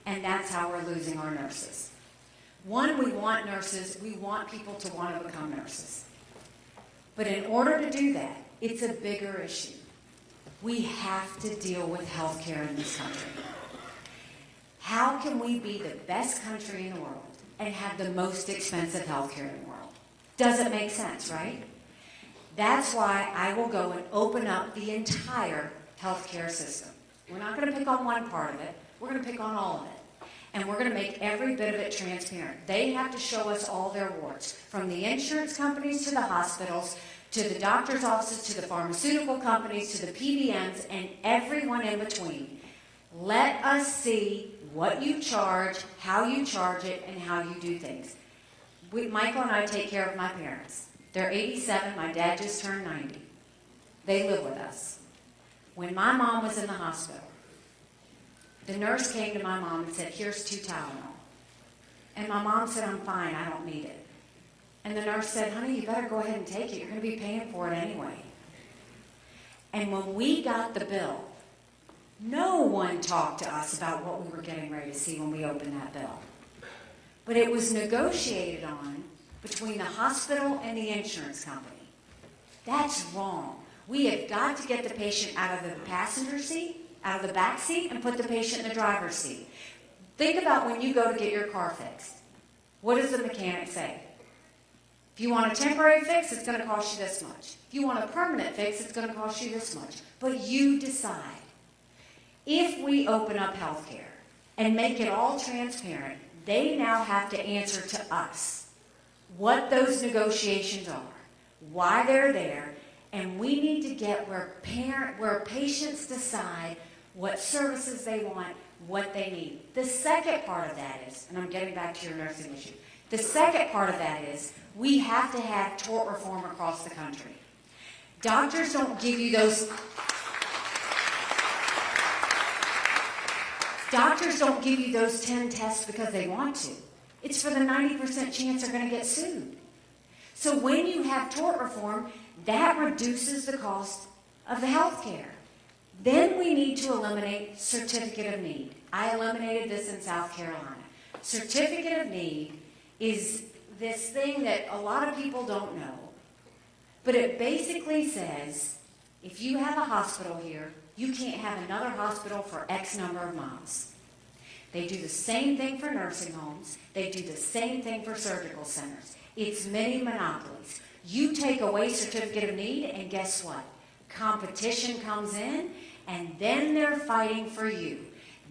And that's how we're losing our nurses. One, we want nurses, we want people to want to become nurses. But in order to do that, it's a bigger issue. We have to deal with healthcare in this country. How can we be the best country in the world and have the most expensive healthcare in the world? Doesn't make sense, right? That's why I will go and open up the entire healthcare system. We're not going to pick on one part of it. We're going to pick on all of it. And we're going to make every bit of it transparent. They have to show us all their warts, from the insurance companies to the hospitals, to the doctor's offices, to the pharmaceutical companies, to the PBMs, and everyone in between. Let us see what you charge, how you charge it, and how you do things. Michael and I take care of my parents. They're 87. My dad just turned 90. They live with us. When my mom was in the hospital, the nurse came to my mom and said, "Here's 2 Tylenol." And my mom said, "I'm fine, I don't need it." And the nurse said, "Honey, you better go ahead and take it. You're going to be paying for it anyway." And when we got the bill, no one talked to us about what we were getting ready to see when we opened that bill. But it was negotiated on between the hospital and the insurance company. That's wrong. We have got to get the patient out of the passenger seat, out of the back seat, and put the patient in the driver's seat. Think about when you go to get your car fixed. What does the mechanic say? If you want a temporary fix, it's going to cost you this much. If you want a permanent fix, it's going to cost you this much. But you decide. If we open up healthcare and make it all transparent, they now have to answer to us what those negotiations are, why they're there, and we need to get where patients decide what services they want, what they need. The second part of that is, and I'm getting back to your nursing issue, the second part of that is we have to have tort reform across the country. Doctors don't give you those... Doctors don't give you those 10 tests because they want to. It's for the 90% chance they're going to get sued. So when you have tort reform, that reduces the cost of the health care. Then we need to eliminate certificate of need. I eliminated this in South Carolina. Certificate of need is this thing that a lot of people don't know, but it basically says if you have a hospital here, you can't have another hospital for X number of miles. They do the same thing for nursing homes. They do the same thing for surgical centers. It's many monopolies. You take away certificate of need, and guess what? Competition comes in, and then they're fighting for you.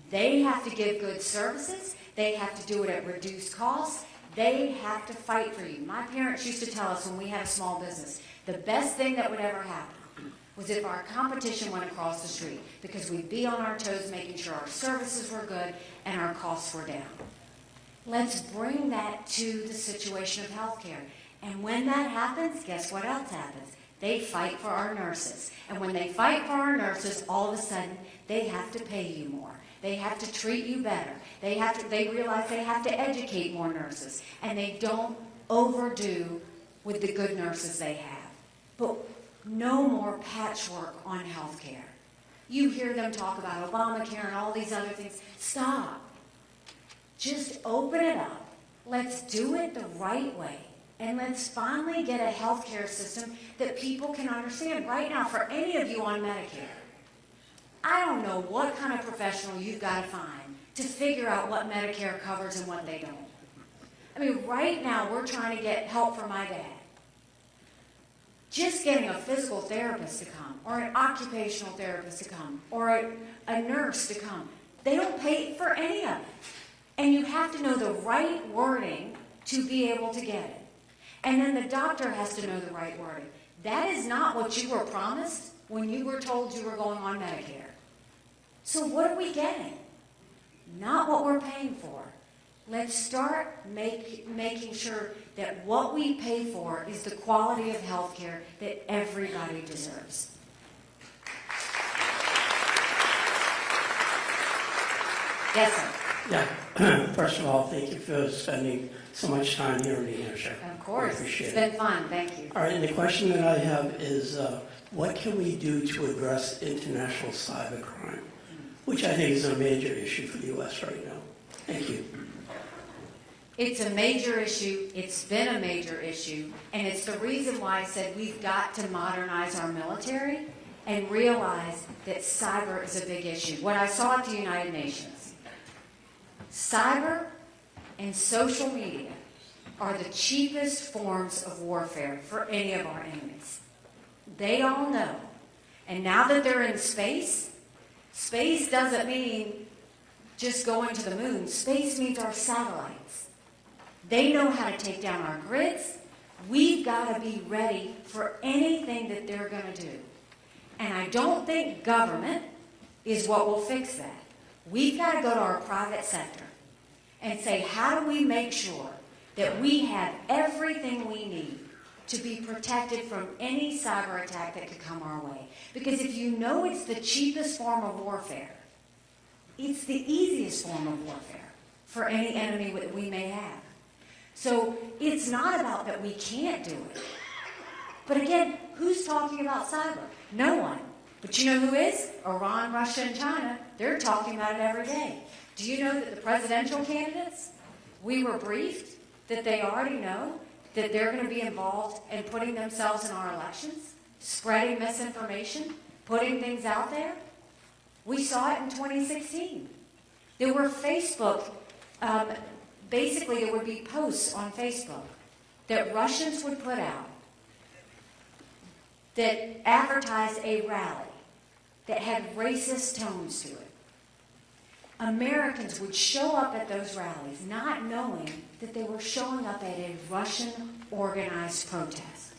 They have to give good services. They have to do it at reduced costs. They have to fight for you. My parents used to tell us when we had a small business, the best thing that would ever happen was if our competition went across the street, because we'd be on our toes making sure our services were good and our costs were down. Let's bring that to the situation of healthcare. And when that happens, guess what else happens? They fight for our nurses. And when they fight for our nurses, all of a sudden, they have to pay you more. They have to treat you better. They realize they have to educate more nurses. And they don't overdo with the good nurses they have. But no more patchwork on health care. You hear them talk about Obamacare and all these other things. Stop. Just open it up. Let's do it the right way. And let's finally get a health care system that people can understand. Right now, for any of you on Medicare, I don't know what kind of professional you've got to find to figure out what Medicare covers and what they don't. I mean, right now, we're trying to get help for my dad. Just getting a physical therapist to come, or an occupational therapist to come, or a nurse to come, they don't pay for any of it. And you have to know the right wording to be able to get it. And then the doctor has to know the right wording. That is not what you were promised when you were told you were going on Medicare. So what are we getting? Not what we're paying for. Let's start making sure that what we pay for is the quality of health care that everybody deserves. Yes, sir. Yeah. First of all, thank you for spending so much time here in New Hampshire. Of course. I appreciate It's it. been fun. Thank you. All right, and the question that I have is, what can we do to address international cybercrime, which I think is a major issue for the U.S. right now? Thank you. It's a major issue. It's been a major issue. And it's the reason why I said we've got to modernize our military and realize that cyber is a big issue. What I saw at the United Nations, cyber and social media are the cheapest forms of warfare for any of our enemies. They all know. And now that they're in space, space doesn't mean just going to the moon. Space means our satellites. They know how to take down our grids. We've got to be ready for anything that they're going to do. And I don't think government is what will fix that. We've got to go to our private sector and say, how do we make sure that we have everything we need to be protected from any cyber attack that could come our way? Because if you know it's the cheapest form of warfare, it's the easiest form of warfare for any enemy that we may have. So it's not about that we can't do it. But again, who's talking about cyber? No one. But you know who is? Iran, Russia, and China. They're talking about it every day. Do you know that the presidential candidates, we were briefed that they already know that they're going to be involved in putting themselves in our elections, spreading misinformation, putting things out there? We saw it in 2016. There were Facebook, basically there would be posts on Facebook that Russians would put out that advertised a rally that had racist tones to it. Americans would show up at those rallies not knowing that they were showing up at a Russian organized protest.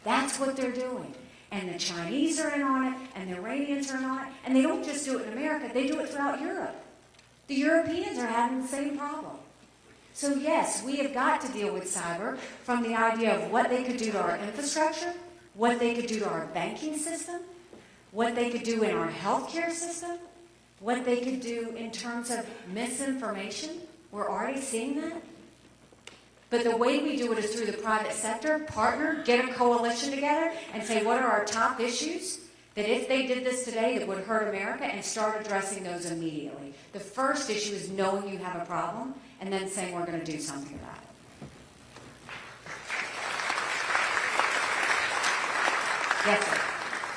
That's what they're doing. And the Chinese are in on it, and the Iranians are in on it, and they don't just do it in America, they do it throughout Europe. The Europeans are having the same problem. So yes, we have got to deal with cyber from the idea of what they could do to our infrastructure, what they could do to our banking system, what they could do in our healthcare system, what they could do in terms of misinformation. We're already seeing that. But the way we do it is through the private sector, partner, get a coalition together, and say, what are our top issues that if they did this today that would hurt America, and start addressing those immediately. The first issue is knowing you have a problem, and then saying we're going to do something about it. Yes, sir.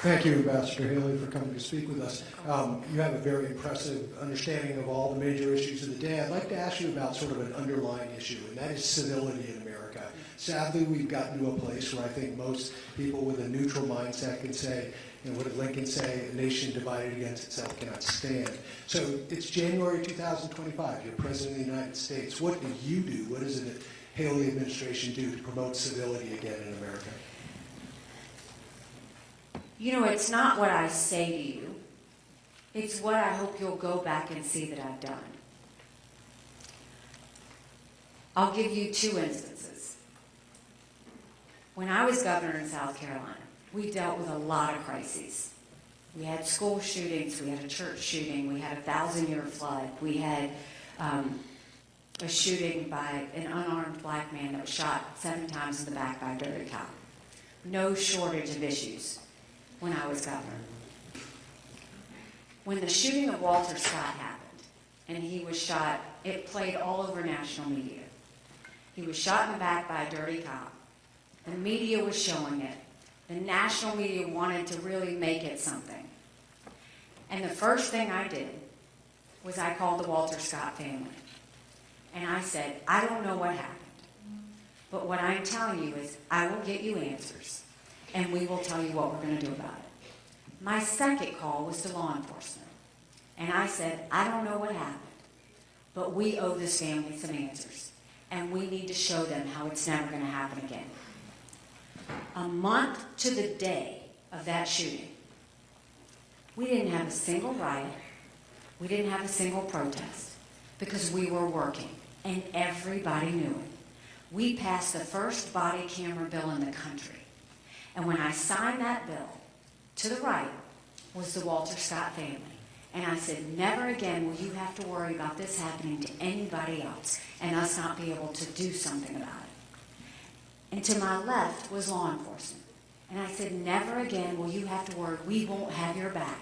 Thank you, Ambassador Haley, for coming to speak with us. You have a very impressive understanding of all the major issues of the day. I'd like to ask you about sort of an underlying issue, and that is civility in America. Sadly, we've gotten to a place where I think most people with a neutral mindset can say, you know, what did Lincoln say? A nation divided against itself cannot stand. So it's January 2025. You're President of the United States. What do you do? What does the Haley administration do to promote civility again in America? You know, it's not what I say to you. It's what I hope you'll go back and see that I've done. I'll give you two instances. When I was governor in South Carolina, we dealt with a lot of crises. We had school shootings, we had a church shooting, we had a 1,000-year flood, we had a shooting by an unarmed black man that was shot 7 times in the back by a dirty cop. No shortage of issues when I was governor. When the shooting of Walter Scott happened, and he was shot, it played all over national media. He was shot in the back by a dirty cop. The media was showing it. The national media wanted to really make it something. And the first thing I did was I called the Walter Scott family. And I said, I don't know what happened, but what I'm telling you is I will get you answers, and we will tell you what we're going to do about it. My second call was to law enforcement. And I said, I don't know what happened, but we owe this family some answers. and we need to show them how it's never going to happen again. A month to the day of that shooting, we didn't have a single riot. We didn't have a single protest because we were working, and everybody knew it. We passed the first body camera bill in the country. And when I signed that bill, to the right was the Walter Scott family. And I said, never again will you have to worry about this happening to anybody else and us not be able to do something about it. And to my left was law enforcement. And I said, never again will you have to worry. We won't have your back.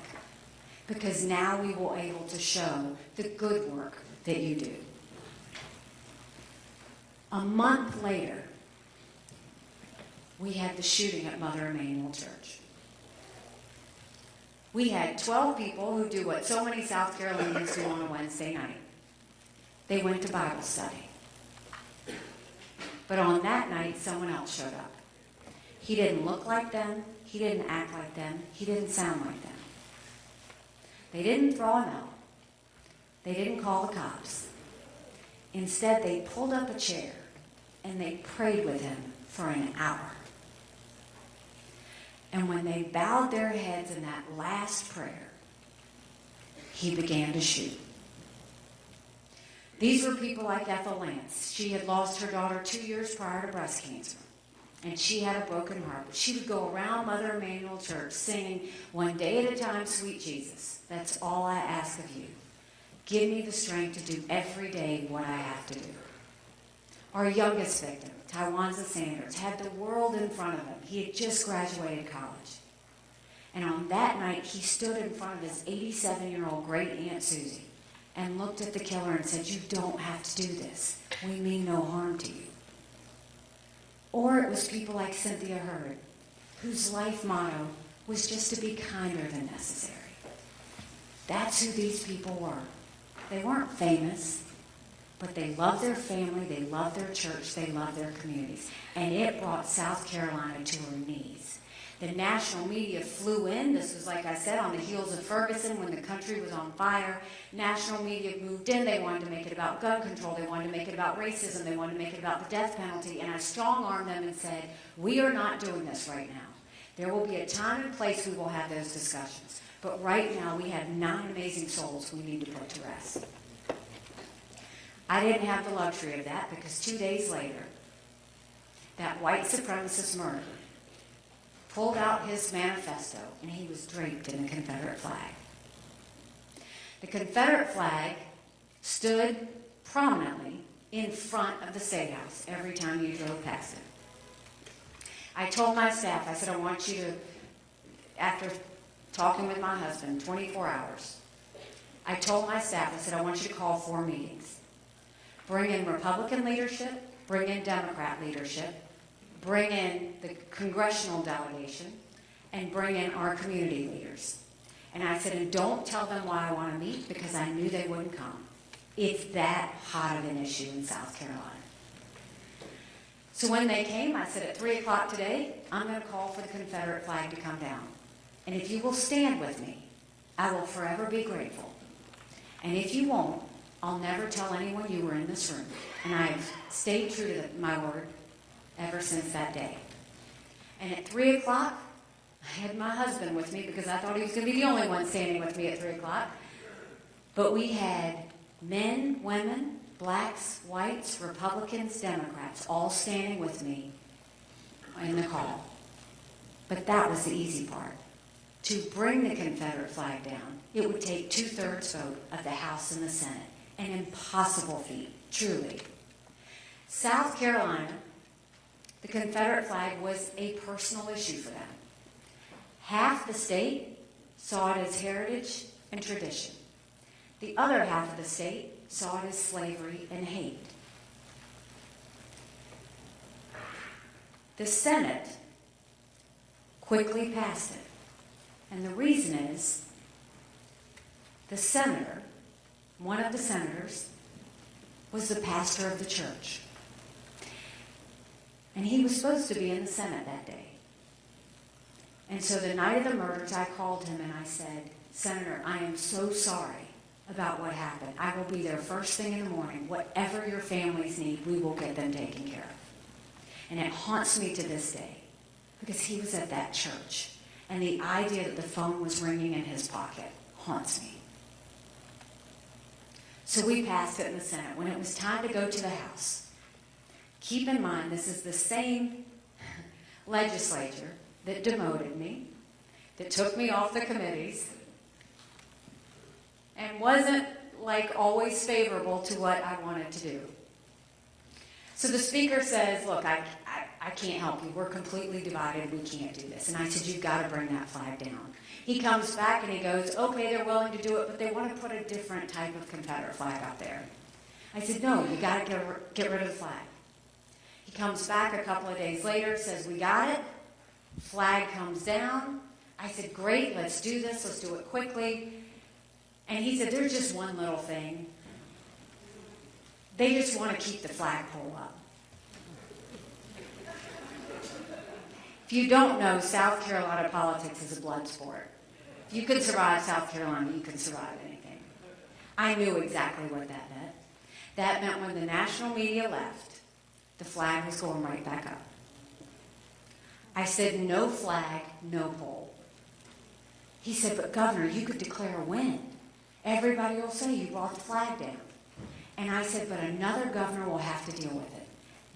Because now we will be able to show the good work that you do. A month later, we had the shooting at Mother Emanuel Church. We had 12 people who do what so many South Carolinians do on a Wednesday night. They went to Bible study. But on that night, someone else showed up. He didn't look like them. He didn't act like them. He didn't sound like them. They didn't throw him out. They didn't call the cops. Instead, they pulled up a chair and they prayed with him for an hour. And when they bowed their heads in that last prayer, he began to shoot. These were people like Ethel Lance. She had lost her daughter 2 years prior to breast cancer. And she had a broken heart. She would go around Mother Emanuel Church singing, "One day at a time, sweet Jesus. That's all I ask of you. Give me the strength to do every day what I have to do." Our youngest victim, Tywanza Sanders, had the world in front of him. He had just graduated college. And on that night, he stood in front of his 87-year-old great-aunt Susie and looked at the killer and said, "You don't have to do this. We mean no harm to you." Or it was people like Cynthia Hurd, whose life motto was just to be kinder than necessary. That's who these people were. They weren't famous, but they loved their family, they loved their church, they loved their communities. And it brought South Carolina to her knees. The national media flew in. This was, like I said, on the heels of Ferguson when the country was on fire. National media moved in. They wanted to make it about gun control. They wanted to make it about racism. They wanted to make it about the death penalty. And I strong-armed them and said, we are not doing this right now. There will be a time and place we will have those discussions. But right now, we have 9 amazing souls we need to put to rest. I didn't have the luxury of that because 2 days later, that white supremacist murderer pulled out his manifesto, and he was draped in the Confederate flag. The Confederate flag stood prominently in front of the State House every time you drove past it. I told my staff, I said, I want you to, after talking with my husband, 24 hours, I told my staff, I said, I want you to call 4 meetings. Bring in Republican leadership, bring in Democrat leadership, bring in the congressional delegation, and bring in our community leaders. And I said, and don't tell them why I want to meet, because I knew they wouldn't come. It's that hot of an issue in South Carolina. So when they came, I said, at 3 o'clock today, I'm going to call for the Confederate flag to come down. And if you will stand with me, I will forever be grateful. And if you won't, I'll never tell anyone you were in this room. And I've stayed true to my word ever since that day. And at 3 o'clock, I had my husband with me because I thought he was going to be the only one standing with me at 3 o'clock. But we had men, women, blacks, whites, Republicans, Democrats, all standing with me in the call. But that was the easy part. To bring the Confederate flag down, it would take 2/3 vote of the House and the Senate. An impossible feat, truly. South Carolina, the Confederate flag was a personal issue for them. Half the state saw it as heritage and tradition. The other half of the state saw it as slavery and hate. The Senate quickly passed it. And the reason is the senator, one of the senators, was the pastor of the church. And he was supposed to be in the Senate that day. And so the night of the murders, I called him and I said, Senator, I am so sorry about what happened. I will be there first thing in the morning. Whatever your families need, we will get them taken care of. And it haunts me to this day because he was at that church. And the idea that the phone was ringing in his pocket haunts me. So we passed it in the Senate. When it was time to go to the House, keep in mind this is the same legislature that demoted me, that took me off the committees, and wasn't like always favorable to what I wanted to do. So the speaker says, look, I can't help you. We're completely divided. We can't do this. And I said, you've got to bring that flag down. He comes back and he goes, okay, they're willing to do it, but they want to put a different type of Confederate flag up there. I said, no, you got to get rid of the flag. He comes back a couple of days later, says, we got it. Flag comes down. I said, great, let's do this. Let's do it quickly. And he said, there's just one little thing. They just want to keep the flagpole up. If you don't know, South Carolina politics is a blood sport. If you can survive South Carolina, you can survive anything. I knew exactly what that meant. That meant when the national media left, the flag was going right back up. I said, no flag, no pole. He said, but Governor, you could declare a win. Everybody will say you brought the flag down. And I said, but another governor will have to deal with it.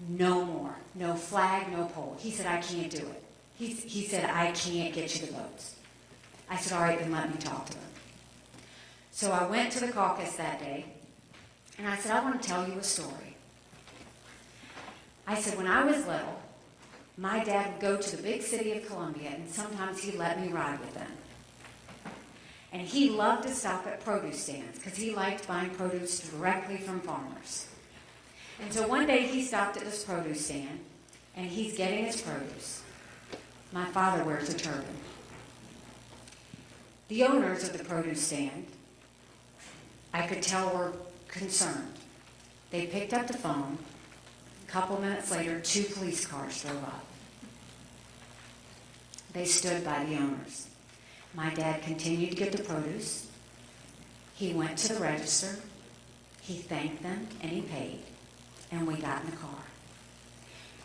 No more. No flag, no pole. He said, I can't do it. He said, I can't get you the votes. I said, all right, then let me talk to them. So I went to the caucus that day, and I said, I want to tell you a story. I said, when I was little, my dad would go to the big city of Columbia, and sometimes he'd let me ride with them. And he loved to stop at produce stands because he liked buying produce directly from farmers. And so one day he stopped at this produce stand, and he's getting his produce. My father wears a turban. The owners of the produce stand, I could tell, were concerned. They picked up the phone. A couple minutes later, 2 police cars drove up. They stood by the owners. My dad continued to get the produce. He went to the register. He thanked them, and he paid. And we got in the car.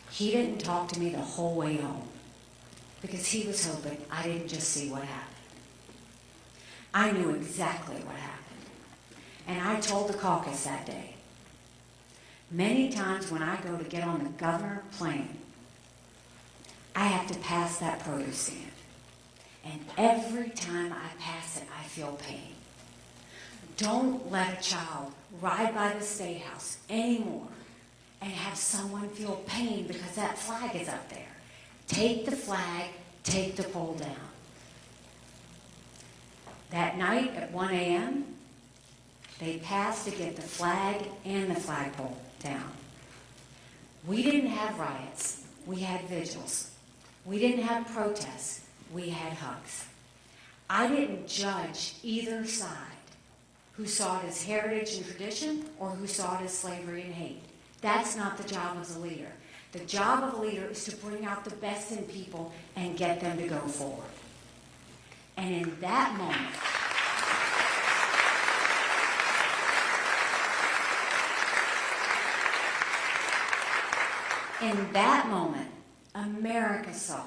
He didn't talk to me the whole way home because he was hoping I didn't just see what happened. I knew exactly what happened. And I told the caucus that day, many times when I go to get on the governor plane, I have to pass that produce stand. And every time I pass it, I feel pain. Don't let a child ride by the State House anymore and have someone feel pain because that flag is up there. Take the flag, take the pole down. That night at 1 a.m., they passed to get the flag and the flagpole down. We didn't have riots. We had vigils. We didn't have protests. We had hugs. I didn't judge either side who saw it as heritage and tradition or who saw it as slavery and hate. That's not the job of the leader. The job of a leader is to bring out the best in people and get them to go forward. And in that moment, America saw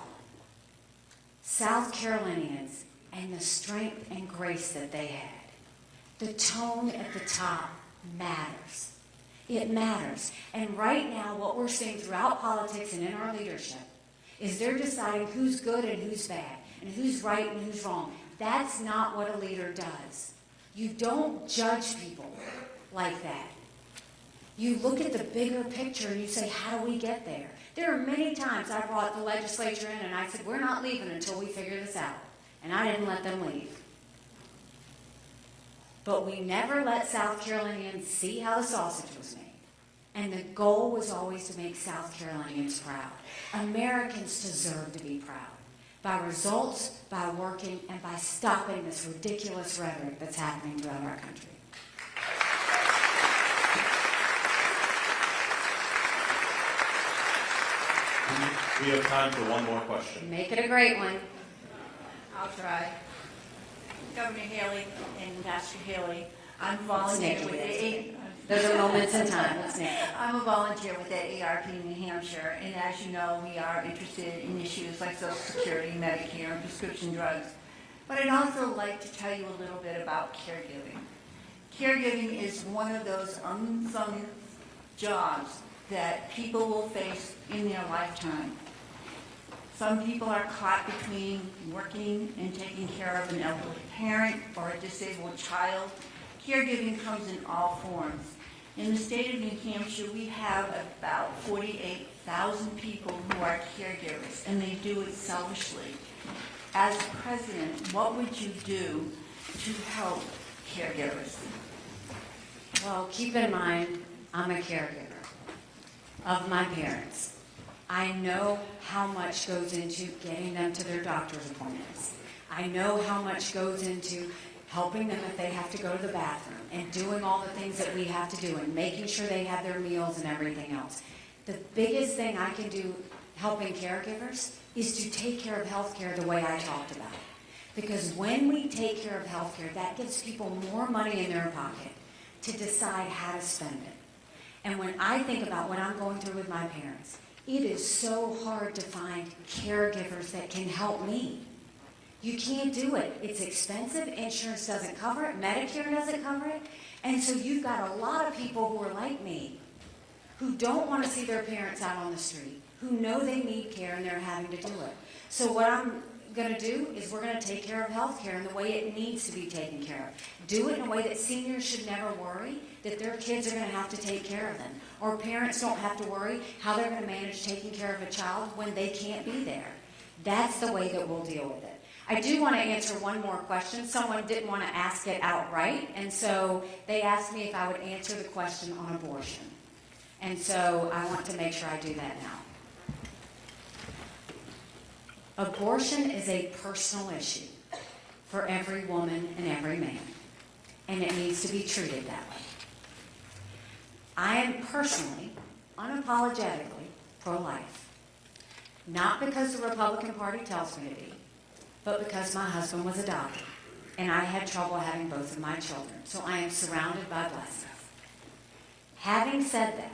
South Carolinians and the strength and grace that they had. The tone at the top matters. It matters. And right now, what we're seeing throughout politics and in our leadership is they're deciding who's good and who's bad, and who's right and who's wrong. That's not what a leader does. You don't judge people like that. You look at the bigger picture and you say, how do we get there? There are many times I brought the legislature in and I said, we're not leaving until we figure this out. And I didn't let them leave. But we never let South Carolinians see how the sausage was made. And the goal was always to make South Carolinians proud. Americans deserve to be proud. By results, by working, and by stopping this ridiculous rhetoric that's happening throughout our country. We have time for one more question. Make it a great one. I'll try. Governor Haley and Ambassador Haley, I'm volunteer with Nikki. AA. Those are moments in time. Let's name it. I'm a volunteer with AARP in New Hampshire, and as you know, we are interested in issues like Social Security, Medicare, and prescription drugs. But I'd also like to tell you a little bit about caregiving. Caregiving is one of those unsung jobs that people will face in their lifetime. Some people are caught between working and taking care of an elderly parent or a disabled child. Caregiving comes in all forms. In the state of New Hampshire, we have about 48,000 people who are caregivers, and they do it selfishly. As president, what would you do to help caregivers? Well, keep in mind, I'm a caregiver of my parents. I know how much goes into getting them to their doctor's appointments. I know how much goes into helping them if they have to go to the bathroom and doing all the things that we have to do and making sure they have their meals and everything else. The biggest thing I can do helping caregivers is to take care of healthcare the way I talked about. Because when we take care of healthcare, that gives people more money in their pocket to decide how to spend it. And when I think about what I'm going through with my parents, it is so hard to find caregivers that can help me. You can't do it. It's expensive. Insurance doesn't cover it. Medicare doesn't cover it. And so you've got a lot of people who are like me, who don't want to see their parents out on the street, who know they need care and they're having to do it. So what I'm going to do is we're going to take care of healthcare in the way it needs to be taken care of. Do it in a way that seniors should never worry that their kids are going to have to take care of them. Or parents don't have to worry how they're going to manage taking care of a child when they can't be there. That's the way that we'll deal with it. I do want to answer one more question. Someone didn't want to ask it outright, and so they asked me if I would answer the question on abortion. And so I want to make sure I do that now. Abortion is a personal issue for every woman and every man, and it needs to be treated that way. I am personally, unapologetically pro-life, not because the Republican Party tells me to be, but because my husband was a doctor, and I had trouble having both of my children, so I am surrounded by blessings. Having said that,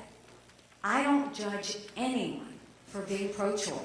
I don't judge anyone for being pro-choice.